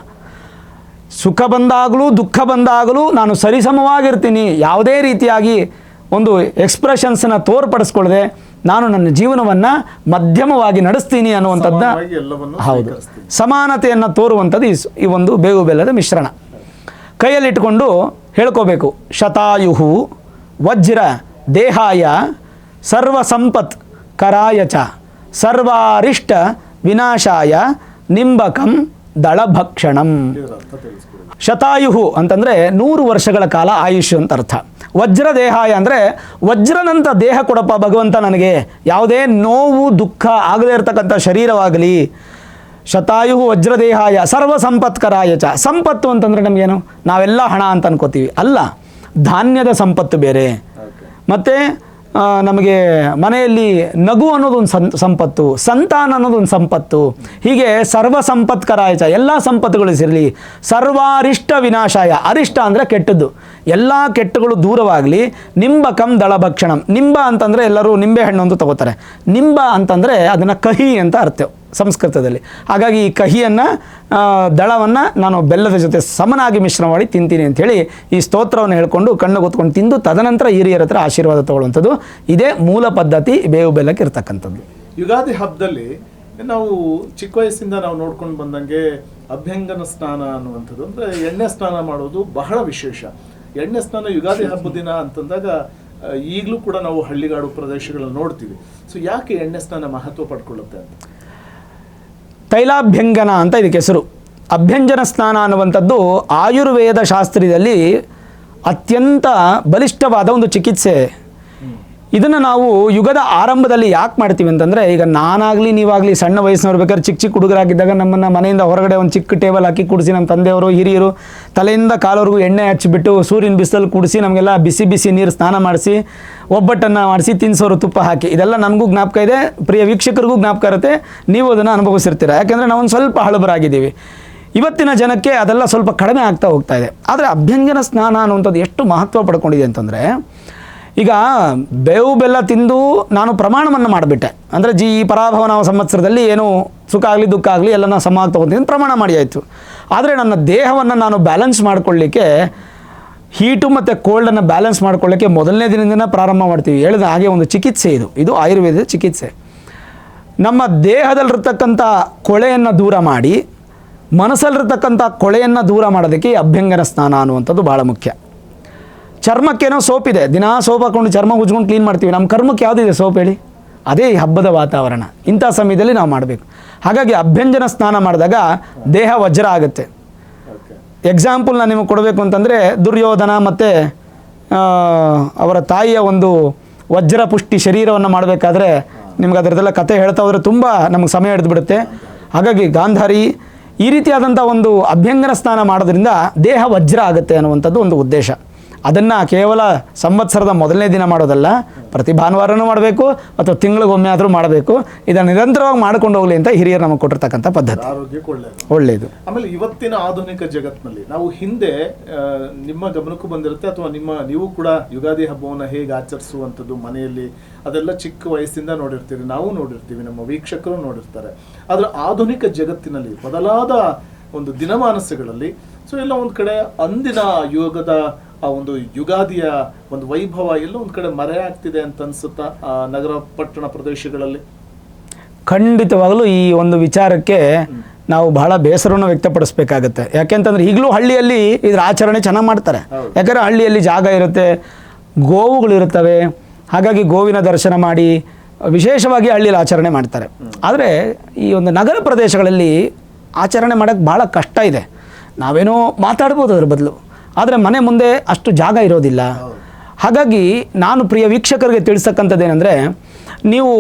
Speaker 2: ಸುಖ ಬಂದಾಗಲೂ ದುಃಖ ಬಂದಾಗಲೂ ನಾನು ಸರಿಸಮವಾಗಿರ್ತೀನಿ. ಯಾವುದೇ ರೀತಿಯಾಗಿ ಒಂದು ಎಕ್ಸ್ಪ್ರೆಷನ್ಸನ್ನು ತೋರ್ಪಡಿಸ್ಕೊಳ್ಳದೆ ನಾನು ನನ್ನ ಜೀವನವನ್ನು ಮಧ್ಯಮವಾಗಿ ನಡೆಸ್ತೀನಿ ಅನ್ನುವಂಥದ್ದು. ಹೌದು, ಸಮಾನತೆಯನ್ನು ತೋರುವಂಥದ್ದು ಈ ಒಂದು ಬೇವು ಬೆಲ್ಲದ ಮಿಶ್ರಣ. ಕೈಯಲ್ಲಿಟ್ಟುಕೊಂಡು ಹೇಳ್ಕೋಬೇಕು, ಶತಾಯುಹು ವಜ್ರ ದೇಹಾಯ ಸರ್ವ ಸಂಪತ್ ಕರಾಯ ಚ ಸರ್ವಾರಿಷ್ಟ ವಿನಾಶಾಯ ನಿಂಬಕಂ ದಳಭಕ್ಷಣಂ. ಶತಾಯುಹು ಅಂತಂದರೆ 100 ವರ್ಷಗಳ ಕಾಲ ಆಯುಷ್ ಅಂತ ಅರ್ಥ. ವಜ್ರ ದೇಹಾಯ ಅಂದರೆ ವಜ್ರನಂತ ದೇಹ ಕೊಡಪ್ಪ ಭಗವಂತ ನನಗೆ, ಯಾವುದೇ ನೋವು ದುಃಖ ಆಗದೇ ಇರತಕ್ಕಂಥ ಶರೀರವಾಗಲಿ. ಶತಾಯುಹು ವಜ್ರದೇಹಾಯ ಸರ್ವ ಸಂಪತ್ಕರಾಯ ಚ. ಸಂಪತ್ತು ಅಂತಂದರೆ ನಮಗೇನು, ನಾವೆಲ್ಲ ಹಣ ಅಂತ ಅನ್ಕೋತೀವಿ, ಅಲ್ಲ. ಧಾನ್ಯದ ಸಂಪತ್ತು ಬೇರೆ, ಮತ್ತು ನಮಗೆ ಮನೆಯಲ್ಲಿ ನಗು ಅನ್ನೋದು ಒಂದು ಸಂಪತ್ತು, ಸಂತಾನ ಅನ್ನೋದು ಒಂದು ಸಂಪತ್ತು. ಹೀಗೆ ಸರ್ವ ಸಂಪತ್ಕರಾಯ ಚ, ಎಲ್ಲ ಸಂಪತ್ತುಗಳು ಸಿರಲಿ. ಸರ್ವಾರಿಷ್ಟ ವಿನಾಶಾಯ, ಅರಿಷ್ಟ ಅಂದರೆ ಕೆಟ್ಟದ್ದು, ಎಲ್ಲ ಕೆಟ್ಟಗಳು ದೂರವಾಗಲಿ. ನಿಂಬಕಂ ದಳಭಕ್ಷಣಂ. ನಿಂಬ ಅಂತಂದರೆ ಎಲ್ಲರೂ ನಿಂಬೆ ಹಣ್ಣು ಅಂತ ತಗೋತಾರೆ. ನಿಂಬ ಅಂತಂದರೆ ಅದನ್ನು ಕಹಿ ಅಂತ ಅರ್ಥ ಸಂಸ್ಕೃತದಲ್ಲಿ. ಹಾಗಾಗಿ ಈ ಕಹಿಯನ್ನು ದಳವನ್ನು ನಾನು ಬೆಲ್ಲದ ಜೊತೆ ಸಮನಾಗಿ ಮಿಶ್ರಣ ಮಾಡಿ ತಿಂತೀನಿ ಅಂಥೇಳಿ ಈ ಸ್ತೋತ್ರವನ್ನು ಹೇಳ್ಕೊಂಡು ಕಣ್ಣು ಕೂತ್ಕೊಂಡು ತಿಂದು ತದನಂತರ ಹಿರಿಯರ ಹತ್ರ ಆಶೀರ್ವಾದ ತಗೊಳ್ಳುವಂಥದ್ದು. ಇದೇ ಮೂಲ ಪದ್ಧತಿ ಬೇವು ಬೆಲ್ಲಕ್ಕೆ ಇರ್ತಕ್ಕಂಥದ್ದು.
Speaker 1: ಯುಗಾದಿ ಹಬ್ಬದಲ್ಲಿ ನಾವು ಚಿಕ್ಕ ವಯಸ್ಸಿಂದ ನಾವು ನೋಡ್ಕೊಂಡು ಬಂದಂಗೆ ಅಭ್ಯಂಗನ ಸ್ನಾನ ಅನ್ನುವಂಥದ್ದು, ಅಂದರೆ ಎಣ್ಣೆ ಸ್ನಾನ ಮಾಡೋದು ಬಹಳ ವಿಶೇಷ. ಎಣ್ಣೆ ಸ್ನಾನ ಯುಗಾದಿ ಹಬ್ಬದ ದಿನ ಅಂತಂದಾಗ ಈಗಲೂ ಕೂಡ ನಾವು ಹಳ್ಳಿಗಾಡು ಪ್ರದೇಶಗಳಲ್ಲಿ ನೋಡ್ತೀವಿ. ಸೊ ಯಾಕೆ ಎಣ್ಣೆ ಸ್ನಾನ ಮಹತ್ವ ಪಡ್ಕೊಳ್ಳುತ್ತೆ ಅಂತ?
Speaker 2: ತೈಲಾಭ್ಯಂಗನ ಅಂತ ಇದಕ್ಕೆ ಹೆಸರು. ಅಭ್ಯಂಜನ ಸ್ನಾನ ಅನ್ನುವಂಥದ್ದು ಆಯುರ್ವೇದ ಶಾಸ್ತ್ರದಲ್ಲಿ ಅತ್ಯಂತ ಬಲಿಷ್ಠವಾದ ಒಂದು ಚಿಕಿತ್ಸೆ. ಇದನ್ನು ನಾವು ಯುಗದ ಆರಂಭದಲ್ಲಿ ಯಾಕೆ ಮಾಡ್ತೀವಿ ಅಂತಂದರೆ, ಈಗ ನಾನಾಗಲಿ ನೀವಾಗಲಿ ಸಣ್ಣ ವಯಸ್ಸಿನವ್ರು ಬೇಕಾದ್ರೆ ಚಿಕ್ಕ ಹುಡುಗರಾಗಿದ್ದಾಗ ನಮ್ಮನ್ನು ಮನೆಯಿಂದ ಹೊರಗಡೆ ಒಂದು ಚಿಕ್ಕ ಟೇಬಲ್ ಹಾಕಿ ಕೂಡಿಸಿ ನಮ್ಮ ತಂದೆಯವರು ಹಿರಿಯರು ತಲೆಯಿಂದ ಕಾಲವರೆಗೂ ಎಣ್ಣೆ ಹಚ್ಚಿಬಿಟ್ಟು ಸೂರ್ಯನ ಬಿಸಿಲಲ್ಲಿ ಕೂಡಿಸಿ ನಮಗೆಲ್ಲ ಬಿಸಿ ಬಿಸಿ ನೀರು ಸ್ನಾನ ಮಾಡಿಸಿ ಒಬ್ಬಟ್ಟನ್ನು ಮಾಡಿಸಿ ತಿನ್ನಿಸೋರು ತುಪ್ಪ ಹಾಕಿ. ಇದೆಲ್ಲ ನನಗೂ ಜ್ಞಾಪಕ ಇದೆ, ಪ್ರಿಯ ವೀಕ್ಷಕರಿಗೂ ಜ್ಞಾಪಕ ಇರುತ್ತೆ, ನೀವು ಅದನ್ನು ಅನುಭವಿಸಿರ್ತೀರ. ಯಾಕೆಂದರೆ ನಾವೊಂದು ಸ್ವಲ್ಪ ಹಳಬರಾಗಿದ್ದೀವಿ. ಇವತ್ತಿನ ಜನಕ್ಕೆ ಅದೆಲ್ಲ ಸ್ವಲ್ಪ ಕಡಿಮೆ ಆಗ್ತಾ ಹೋಗ್ತಾ ಇದೆ. ಆದರೆ ಅಭ್ಯಂಜನ ಸ್ನಾನ ಅನ್ನುವಂಥದ್ದು ಎಷ್ಟು ಮಹತ್ವ ಪಡ್ಕೊಂಡಿದೆ ಅಂತಂದರೆ, ಈಗ ಬೇವು ಬೆಲ್ಲ ತಿಂದು ನಾನು ಪ್ರಮಾಣವನ್ನು ಮಾಡಿಬಿಟ್ಟೆ. ಅಂದರೆ ಈ ಪರಾಭವ ನಾಮ ಸಂವತ್ಸರದಲ್ಲಿ ಏನು ಸುಖ ಆಗಲಿ ದುಃಖ ಆಗಲಿ ಎಲ್ಲನ ಸಮ ತೊಗೊತೀನಿ ಪ್ರಮಾಣ ಮಾಡಿ ಆಯಿತು. ಆದರೆ ನನ್ನ ದೇಹವನ್ನು ನಾನು ಬ್ಯಾಲೆನ್ಸ್ ಮಾಡ್ಕೊಳ್ಳಿಕ್ಕೆ, ಹೀಟು ಮತ್ತು ಕೋಲ್ಡನ್ನು ಬ್ಯಾಲೆನ್ಸ್ ಮಾಡ್ಕೊಳ್ಳಿಕ್ಕೆ ಮೊದಲನೇ ದಿನದಿಂದ ಪ್ರಾರಂಭ ಮಾಡ್ತೀವಿ. ಹೇಳಿದ ಹಾಗೆ ಒಂದು ಚಿಕಿತ್ಸೆ ಇದು ಆಯುರ್ವೇದದ ಚಿಕಿತ್ಸೆ. ನಮ್ಮ ದೇಹದಲ್ಲಿರ್ತಕ್ಕಂಥ ಕೊಳೆಯನ್ನು ದೂರ ಮಾಡಿ ಮನಸ್ಸಲ್ಲಿರ್ತಕ್ಕಂಥ ಕೊಳೆಯನ್ನು ದೂರ ಮಾಡೋದಕ್ಕೆ ಅಭ್ಯಂಗನ ಸ್ನಾನ ಅನ್ನುವಂಥದ್ದು ಭಾಳ ಮುಖ್ಯ. ಚರ್ಮಕ್ಕೇನೋ ಸೋಪ್ ಇದೆ, ದಿನಾ ಸೋಪ್ ಹಾಕೊಂಡು ಚರ್ಮ ಉಜ್ಕೊಂಡು ಕ್ಲೀನ್ ಮಾಡ್ತೀವಿ. ನಮ್ಮ ಕರ್ಮಕ್ಕೆ ಯಾವುದಿದೆ ಸೋಪ್ ಹೇಳಿ? ಅದೇ ಈ ಹಬ್ಬದ ವಾತಾವರಣ. ಇಂಥ ಸಮಯದಲ್ಲಿ ನಾವು ಮಾಡಬೇಕು. ಹಾಗಾಗಿ ಅಭ್ಯಂಜನ ಸ್ನಾನ ಮಾಡಿದಾಗ ದೇಹ ವಜ್ರ ಆಗುತ್ತೆ. ಎಕ್ಸಾಂಪಲ್ ನಾನು ನಿಮಗೆ ಕೊಡಬೇಕು ಅಂತಂದರೆ, ದುರ್ಯೋಧನ ಮತ್ತು ಅವರ ತಾಯಿಯ ಒಂದು ವಜ್ರ ಪುಷ್ಟಿ ಶರೀರವನ್ನು ಮಾಡಬೇಕಾದ್ರೆ ನಿಮ್ಗೆ ಅದರದೆಲ್ಲ ಕತೆ ಹೇಳ್ತಾ ಹೋದರೆ ತುಂಬ ನಮಗೆ ಸಮಯ ಹಿಡಿದುಬಿಡುತ್ತೆ. ಹಾಗಾಗಿ ಗಾಂಧಾರಿ ಈ ರೀತಿಯಾದಂಥ ಒಂದು ಅಭ್ಯಂಗನ ಸ್ನಾನ ಮಾಡೋದ್ರಿಂದ ದೇಹ ವಜ್ರ ಆಗುತ್ತೆ ಅನ್ನುವಂಥದ್ದು ಒಂದು ಉದ್ದೇಶ. ಅದನ್ನು ಕೇವಲ ಸಂವತ್ಸರದ ಮೊದಲನೇ ದಿನ ಮಾಡೋದಲ್ಲ, ಪ್ರತಿ ಭಾನುವಾರನೂ ಮಾಡಬೇಕು ಅಥವಾ ತಿಂಗಳಿಗೊಮ್ಮೆ ಆದರೂ ಮಾಡಬೇಕು. ಇದನ್ನು ನಿರಂತರವಾಗಿ ಮಾಡ್ಕೊಂಡು ಹೋಗಲಿ ಅಂತ ಹಿರಿಯರು ನಮಗೆ ಕೊಟ್ಟಿರ್ತಕ್ಕಂಥ ಪದ್ಧತಿ.
Speaker 1: ಆರೋಗ್ಯಕ್ಕೆ
Speaker 2: ಒಳ್ಳೆಯದು.
Speaker 1: ಆಮೇಲೆ ಇವತ್ತಿನ ಆಧುನಿಕ ಜಗತ್ತಿನಲ್ಲಿ ನಾವು ಹಿಂದೆ ನಿಮ್ಮ ಗಮನಕ್ಕೂ ಬಂದಿರುತ್ತೆ ಅಥವಾ ನೀವು ಕೂಡ ಯುಗಾದಿ ಹಬ್ಬವನ್ನು ಹೇಗೆ ಆಚರಿಸುವಂಥದ್ದು ಮನೆಯಲ್ಲಿ ಅದೆಲ್ಲ ಚಿಕ್ಕ ವಯಸ್ಸಿಂದ ನೋಡಿರ್ತೀರಿ, ನಾವು ನೋಡಿರ್ತೀವಿ, ನಮ್ಮ ವೀಕ್ಷಕರು ನೋಡಿರ್ತಾರೆ. ಆದರೆ ಆಧುನಿಕ ಜಗತ್ತಿನಲ್ಲಿ ಬದಲಾದ ಒಂದು ದಿನಮಾನಸಗಳಲ್ಲಿ ಸೊ ಎಲ್ಲ ಒಂದು ಕಡೆ ಅಂದಿನ ಯೋಗದ ಆ ಒಂದು ಯುಗಾದಿಯ ಒಂದು ವೈಭವ ಎಲ್ಲ ಒಂದು ಕಡೆ ಮರೆ ಆಗ್ತಿದೆ ಅಂತ ಅನ್ಸುತ್ತಾ ನಗರ ಪಟ್ಟಣ ಪ್ರದೇಶಗಳಲ್ಲಿ?
Speaker 2: ಖಂಡಿತವಾಗಲೂ ಈ ಒಂದು ವಿಚಾರಕ್ಕೆ ನಾವು ಬಹಳ ಬೇಸರವನ್ನು ವ್ಯಕ್ತಪಡಿಸ್ಬೇಕಾಗತ್ತೆ. ಯಾಕೆಂತಂದ್ರೆ ಈಗಲೂ ಹಳ್ಳಿಯಲ್ಲಿ ಇದ್ರ ಆಚರಣೆ ಚೆನ್ನಾಗಿ ಮಾಡ್ತಾರೆ. ಯಾಕಂದರೆ ಹಳ್ಳಿಯಲ್ಲಿ ಜಾಗ ಇರುತ್ತೆ, ಗೋವುಗಳಿರುತ್ತವೆ, ಹಾಗಾಗಿ ಗೋವಿನ ದರ್ಶನ ಮಾಡಿ ವಿಶೇಷವಾಗಿ ಹಳ್ಳಿಯಲ್ಲಿ ಆಚರಣೆ ಮಾಡ್ತಾರೆ. ಆದರೆ ಈ ಒಂದು ನಗರ ಪ್ರದೇಶಗಳಲ್ಲಿ ಆಚರಣೆ ಮಾಡೋಕ್ಕೆ ಭಾಳ ಕಷ್ಟ ಇದೆ. ನಾವೇನೋ ಮಾತಾಡ್ಬೋದು ಅದ್ರ ಬದಲು, ಆದರೆ ಮನೆ ಮುಂದೆ ಅಷ್ಟು ಜಾಗ ಇರೋದಿಲ್ಲ. ಹಾಗಾಗಿ ನಾನು ಪ್ರಿಯ ವೀಕ್ಷಕರಿಗೆ ತಿಳಿಸ್ತಕ್ಕಂಥದ್ದು ಏನಂದರೆ, ನೀವು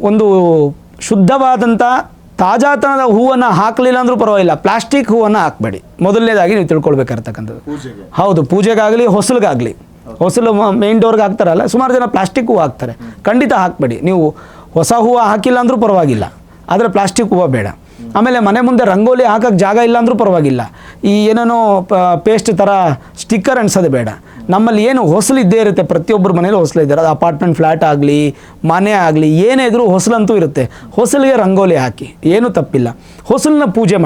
Speaker 2: ಒಂದು ಶುದ್ಧವಾದಂಥ ತಾಜಾತನದ ಹೂವನ್ನು ಹಾಕಲಿಲ್ಲ ಅಂದರೂ ಪರವಾಗಿಲ್ಲ, ಪ್ಲಾಸ್ಟಿಕ್ ಹೂವನ್ನು ಹಾಕಬೇಡಿ. ಮೊದಲನೇದಾಗಿ ನೀವು ತಿಳ್ಕೊಳ್ಬೇಕಾಗಿರ್ತಕ್ಕಂಥದ್ದು. ಹೌದು, ಪೂಜೆಗಾಗಲಿ ಹೊಸಲಿಗಾಗಲಿ, ಹೊಸಲು ಮೇನ್ ಡೋರ್ಗೆ ಹಾಕ್ತಾರಲ್ಲ, ಸುಮಾರು ಜನ ಪ್ಲಾಸ್ಟಿಕ್ ಹೂವು ಹಾಕ್ತಾರೆ. ಖಂಡಿತ ಹಾಕಬೇಡಿ. ನೀವು ಹೊಸ ಹೂವು ಹಾಕಿಲ್ಲ ಅಂದರೂ ಪರವಾಗಿಲ್ಲ, ಆದರೆ ಪ್ಲಾಸ್ಟಿಕ್ ಹೂವು ಬೇಡ. ಆಮೇಲೆ ಮನೆ ಮುಂದೆ ರಂಗೋಲಿ ಹಾಕೋಕ್ಕೆ ಜಾಗ ಇಲ್ಲ ಅಂದರೂ ಪರವಾಗಿಲ್ಲ, ಈ ಏನೇನೋ ಪೇಸ್ಟ್ ಥರ ಸ್ಟಿಕ್ಕರ್ ಅಂಟಿಸೋದು ಬೇಡ. ನಮ್ಮಲ್ಲಿ ಏನು ಹೊಸಲು ಇದ್ದೇ ಇರುತ್ತೆ, ಪ್ರತಿಯೊಬ್ಬರ ಮನೇಲಿ ಹೊಸಲು ಇದ್ದಾರೆ. ಅದು ಅಪಾರ್ಟ್ಮೆಂಟ್ ಫ್ಲ್ಯಾಟ್ ಆಗಲಿ ಮನೆ ಆಗಲಿ ಏನೇ ಇದ್ರೂ ಹೊಸಲಂತೂ ಇರುತ್ತೆ. ಹೊಸಲಿಗೆ ರಂಗೋಲಿ ಹಾಕಿ, ಏನೂ ತಪ್ಪಿಲ್ಲ. ಹೊಸಲನ್ನ ಪೂಜೆ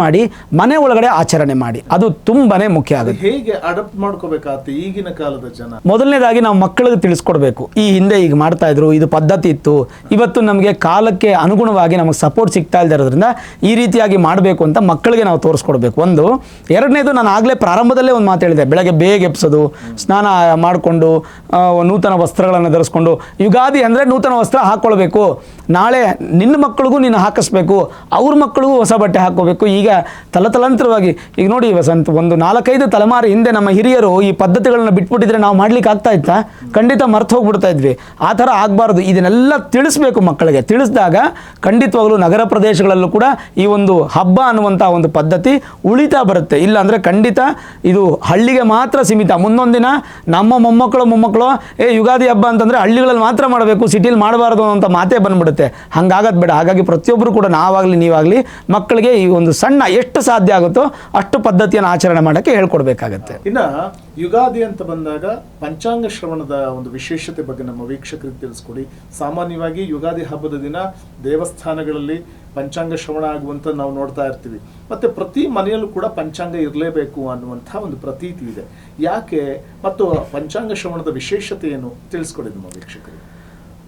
Speaker 2: ಮಾಡಿ ಮನೆ ಒಳಗಡೆ ಆಚರಣೆ ಮಾಡಿ, ಅದು ತುಂಬಾ ಮುಖ್ಯ ಆಗುತ್ತೆ.
Speaker 1: ಹೇಗೆ ಅಡಾಪ್ಟ್ ಮಾಡ್ಕೋಬೇಕಾಗುತ್ತೆ ಈಗಿನ ಕಾಲದ ಜನ?
Speaker 2: ಮೊದಲನೇದಾಗಿ ನಾವು ಮಕ್ಕಳಿಗೆ ತಿಳಿಸ್ಕೊಡ್ಬೇಕು. ಈ ಹಿಂದೆ ಈಗ ಮಾಡ್ತಾ ಇದ್ರು, ಇದು ಪದ್ಧತಿ ಇತ್ತು, ಇವತ್ತು ನಮಗೆ ಕಾಲಕ್ಕೆ ಅನುಗುಣವಾಗಿ ನಮಗೆ ಸಪೋರ್ಟ್ ಸಿಗ್ತಾ ಇರೋದ್ರಿಂದ ಈ ರೀತಿಯಾಗಿ ಮಾಡಬೇಕು ಅಂತ ಮಕ್ಕಳಿಗೆ ನಾವು ತೋರಿಸ್ಕೊಡ್ಬೇಕು. ಒಂದು. ಎರಡನೇದು, ನಾನು ಆಗಲೇ ಪ್ರಾರಂಭದಲ್ಲೇ ಒಂದು ಮಾತು ಹೇಳಿದೆ, ಬೆಳಗ್ಗೆ ಬೇಗ ಎಬ್ಸೋದು, ಸ್ನಾನ ಮಾಡಿಕೊಂಡು ನೂತನ ವಸ್ತ್ರಗಳನ್ನು ಧರಿಸ್ಕೊಂಡು, ಯುಗಾದಿ ಅಂದರೆ ನೂತನ ವಸ್ತ್ರ ಹಾಕ್ಕೊಳ್ಬೇಕು. ನಾಳೆ ನಿನ್ನ ಮಕ್ಕಳಿಗೂ ನೀನು ಹಾಕಿಸ್ಬೇಕು, ಅವ್ರ ಮಕ್ಕಳಿಗೂ ಹೊಸ ಬಟ್ಟೆ ಹಾಕ್ಕೋಬೇಕು. ಈಗ ತಲತಲಾಂತರವಾಗಿ ಈಗ ನೋಡಿ ವಸಂತ್, ಒಂದು 4-5 ತಲೆಮಾರು ಹಿಂದೆ ನಮ್ಮ ಹಿರಿಯರು ಈ ಪದ್ಧತಿಗಳನ್ನ ಬಿಟ್ಬಿಟ್ಟಿದ್ರೆ ನಾವು ಮಾಡ್ಲಿಕ್ಕೆ ಆಗ್ತಾ ಇತ್ತಾ? ಖಂಡಿತ ಮರ್ತು ಹೋಗ್ಬಿಡ್ತಾ ಇದ್ವಿ. ಆ ಥರ ಆಗಬಾರ್ದು. ಇದನ್ನೆಲ್ಲ ತಿಳಿಸ್ಬೇಕು ಮಕ್ಕಳಿಗೆ. ತಿಳಿಸಿದಾಗ ಖಂಡಿತವಾಗ್ಲೂ ನಗರ ಪ್ರದೇಶಗಳಲ್ಲೂ ಕೂಡ ಈ ಒಂದು ಹಬ್ಬ ಅನ್ನುವಂಥ ಒಂದು ಪದ್ಧತಿ ಉಳಿತಾ ಬರುತ್ತೆ. ಇಲ್ಲ ಅಂದರೆ ಖಂಡಿತ ಇದು ಹಳ್ಳಿಗೆ ಮಾತ್ರ ಸೀಮಿತ. ಮುಂದೊಂದು ದಿನ ನಮ್ಮ ಮೊಮ್ಮಕ್ಕಳು ಯುಗಾದಿ ಹಬ್ಬ ಅಂತಂದರೆ ಹಳ್ಳಿಗಳಲ್ಲಿ ಮಾತ್ರ ಮಾಡಬೇಕು, ಸಿಟಿಲಿ ಮಾಡಬಾರ್ದು ಅನ್ನೋಂಥ ಮಾತೇ ಬಂದ್ಬಿಡುತ್ತೆ. ಹಂಗಾಗದು ಬೇಡ. ಹಾಗಾಗಿ ಪ್ರತಿಯೊಬ್ಬರು ಕೂಡ, ನಾವಾಗಲಿ ನೀವಾಗಲಿ, ಮಕ್ಕಳಿಗೆ ಈ ಒಂದು ಸಣ್ಣ ಎಷ್ಟು ಸಾಧ್ಯ ಆಗುತ್ತೋ ಅಷ್ಟು ಪದ್ಧತಿಯನ್ನು ಆಚರಣೆ ಮಾಡೋಕ್ಕೆ ಹೇಳ್ಕೊಡ್ಬೇಕಾಗತ್ತೆ.
Speaker 1: ಇನ್ನು ಯುಗಾದಿ ಅಂತ ಬಂದಾಗ ಪಂಚಾಂಗ ಶ್ರವಣದ ಒಂದು ವಿಶೇಷತೆ ಬಗ್ಗೆ ನಮ್ಮ ವೀಕ್ಷಕರಿಗೆ ತಿಳಿಸ್ಕೊಡಿ. ಸಾಮಾನ್ಯವಾಗಿ ಯುಗಾದಿ ಹಬ್ಬದ ದಿನ ದೇವಸ್ಥಾನಗಳಲ್ಲಿ ಪಂಚಾಂಗ ಶ್ರವಣ ಆಗುವಂತ ನಾವು ನೋಡ್ತಾ ಇರ್ತೀವಿ. ಮತ್ತೆ ಪ್ರತಿ ಮನೆಯಲ್ಲೂ ಕೂಡ ಪಂಚಾಂಗ ಇರಲೇಬೇಕು ಅನ್ನುವಂಥ ಒಂದು ಪ್ರತೀತಿ ಇದೆ. ಯಾಕೆ ಮತ್ತು ಪಂಚಾಂಗ ಶ್ರವಣದ ವಿಶೇಷತೆ ಏನು ತಿಳಿಸ್ಕೊಡಿ ನಮ್ಮ ವೀಕ್ಷಕರಿಗೆ.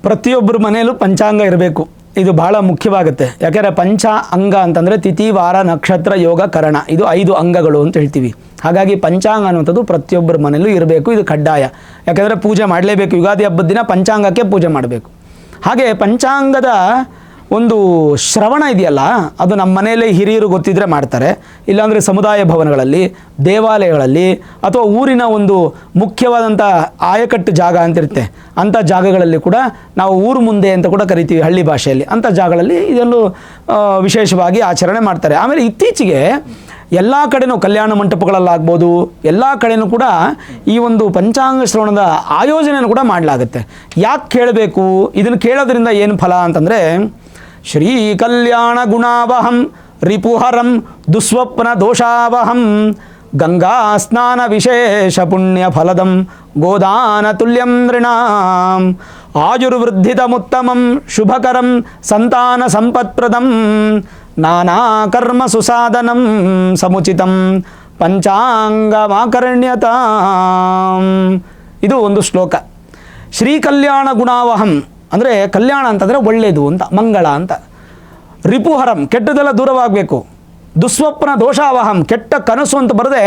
Speaker 2: ಪ್ರತಿಯೊಬ್ಬರ ಮನೆಯಲ್ಲೂ ಪಂಚಾಂಗ ಇರಬೇಕು. ಇದು ಬಹಳ ಮುಖ್ಯವಾಗುತ್ತೆ. ಯಾಕೆಂದರೆ ಪಂಚ ಅಂಗ ಅಂತಂದರೆ ತಿಥಿ, ವಾರ, ನಕ್ಷತ್ರ, ಯೋಗ, ಕರಣ, ಇದು 5 ಅಂಗಗಳು ಅಂತ ಹೇಳ್ತೀವಿ. ಹಾಗಾಗಿ ಪಂಚಾಂಗ ಅನ್ನುವಂಥದ್ದು ಪ್ರತಿಯೊಬ್ಬರ ಮನೆಯಲ್ಲೂ ಇರಬೇಕು. ಇದು ಕಡ್ಡಾಯ. ಯಾಕೆಂದರೆ ಪೂಜೆ ಮಾಡಲೇಬೇಕು. ಯುಗಾದಿ ಹಬ್ಬದ ದಿನ ಪಂಚಾಂಗಕ್ಕೆ ಪೂಜೆ ಮಾಡಬೇಕು. ಹಾಗೆ ಪಂಚಾಂಗದ ಒಂದು ಶ್ರವಣ ಇದೆಯಲ್ಲ, ಅದು ನಮ್ಮ ಮನೆಯಲ್ಲೇ ಹಿರಿಯರು ಗೊತ್ತಿದ್ದರೆ ಮಾಡ್ತಾರೆ. ಇಲ್ಲಾಂದರೆ ಸಮುದಾಯ ಭವನಗಳಲ್ಲಿ, ದೇವಾಲಯಗಳಲ್ಲಿ, ಅಥವಾ ಊರಿನ ಒಂದು ಮುಖ್ಯವಾದಂಥ ಆಯಕಟ್ಟು ಜಾಗ ಅಂತಿರುತ್ತೆ, ಅಂಥ ಜಾಗಗಳಲ್ಲಿ ಕೂಡ ನಾವು ಊರು ಮುಂದೆ ಅಂತ ಕೂಡ ಕರಿತೀವಿ ಹಳ್ಳಿ ಭಾಷೆಯಲ್ಲಿ. ಅಂಥ ಜಾಗಗಳಲ್ಲಿ ಇದನ್ನು ವಿಶೇಷವಾಗಿ ಆಚರಣೆ ಮಾಡ್ತಾರೆ. ಆಮೇಲೆ ಇತ್ತೀಚೆಗೆ ಎಲ್ಲ ಕಡೆನೂ ಕಲ್ಯಾಣ ಮಂಟಪಗಳಲ್ಲಾಗ್ಬೋದು, ಎಲ್ಲ ಕಡೆನೂ ಕೂಡ ಈ ಒಂದು ಪಂಚಾಂಗ ಶ್ರವಣದ ಆಯೋಜನೆಯನ್ನು ಕೂಡ ಮಾಡಲಾಗುತ್ತೆ. ಯಾಕೆ ಕೇಳಬೇಕು? ಇದನ್ನು ಕೇಳೋದ್ರಿಂದ ಏನು ಫಲ ಅಂತಂದರೆ, ಶ್ರೀ ಕಲ್ಯಾಣ ಗುಣಾವಹಂ ರಿಪುಹರಂ ದುಸ್ವಪ್ನ ದೋಷಾವಹಂ ಗಂಗಾ ಸ್ನಾನ ವಿಶೇಷ ಪುಣ್ಯ ಫಲದಂ ಗೋದಾನ ತುಲ್ಯಂ ನೃಣಾಂ ಆಯುರ್ವೃದ್ಧಿತಮುತ್ತಮಂ ಶುಭಕರಂ ಸಂತಾನ ಸಂಪತ್ಪ್ರದಂ ನಾನಾ ಕರ್ಮ ಸುಸಾಧನಂ ಸಮುಚಿತಂ ಪಂಚಾಂಗಮಾಕರ್ಣ್ಯತಾಂ. ಇದು ಒಂದು ಶ್ಲೋಕ. ಶ್ರೀ ಕಲ್ಯಾಣ ಗುಣಾವಹಂ ಅಂದರೆ ಕಲ್ಯಾಣ ಅಂತಂದರೆ ಒಳ್ಳೆಯದು ಅಂತ, ಮಂಗಳ ಅಂತ. ರಿಪುಹರಂ, ಕೆಟ್ಟದೆಲ್ಲ ದೂರವಾಗಬೇಕು. ದುಸ್ವಪ್ನ ದೋಷಾವಹಂ, ಕೆಟ್ಟ ಕನಸು ಅಂತ ಬರದೆ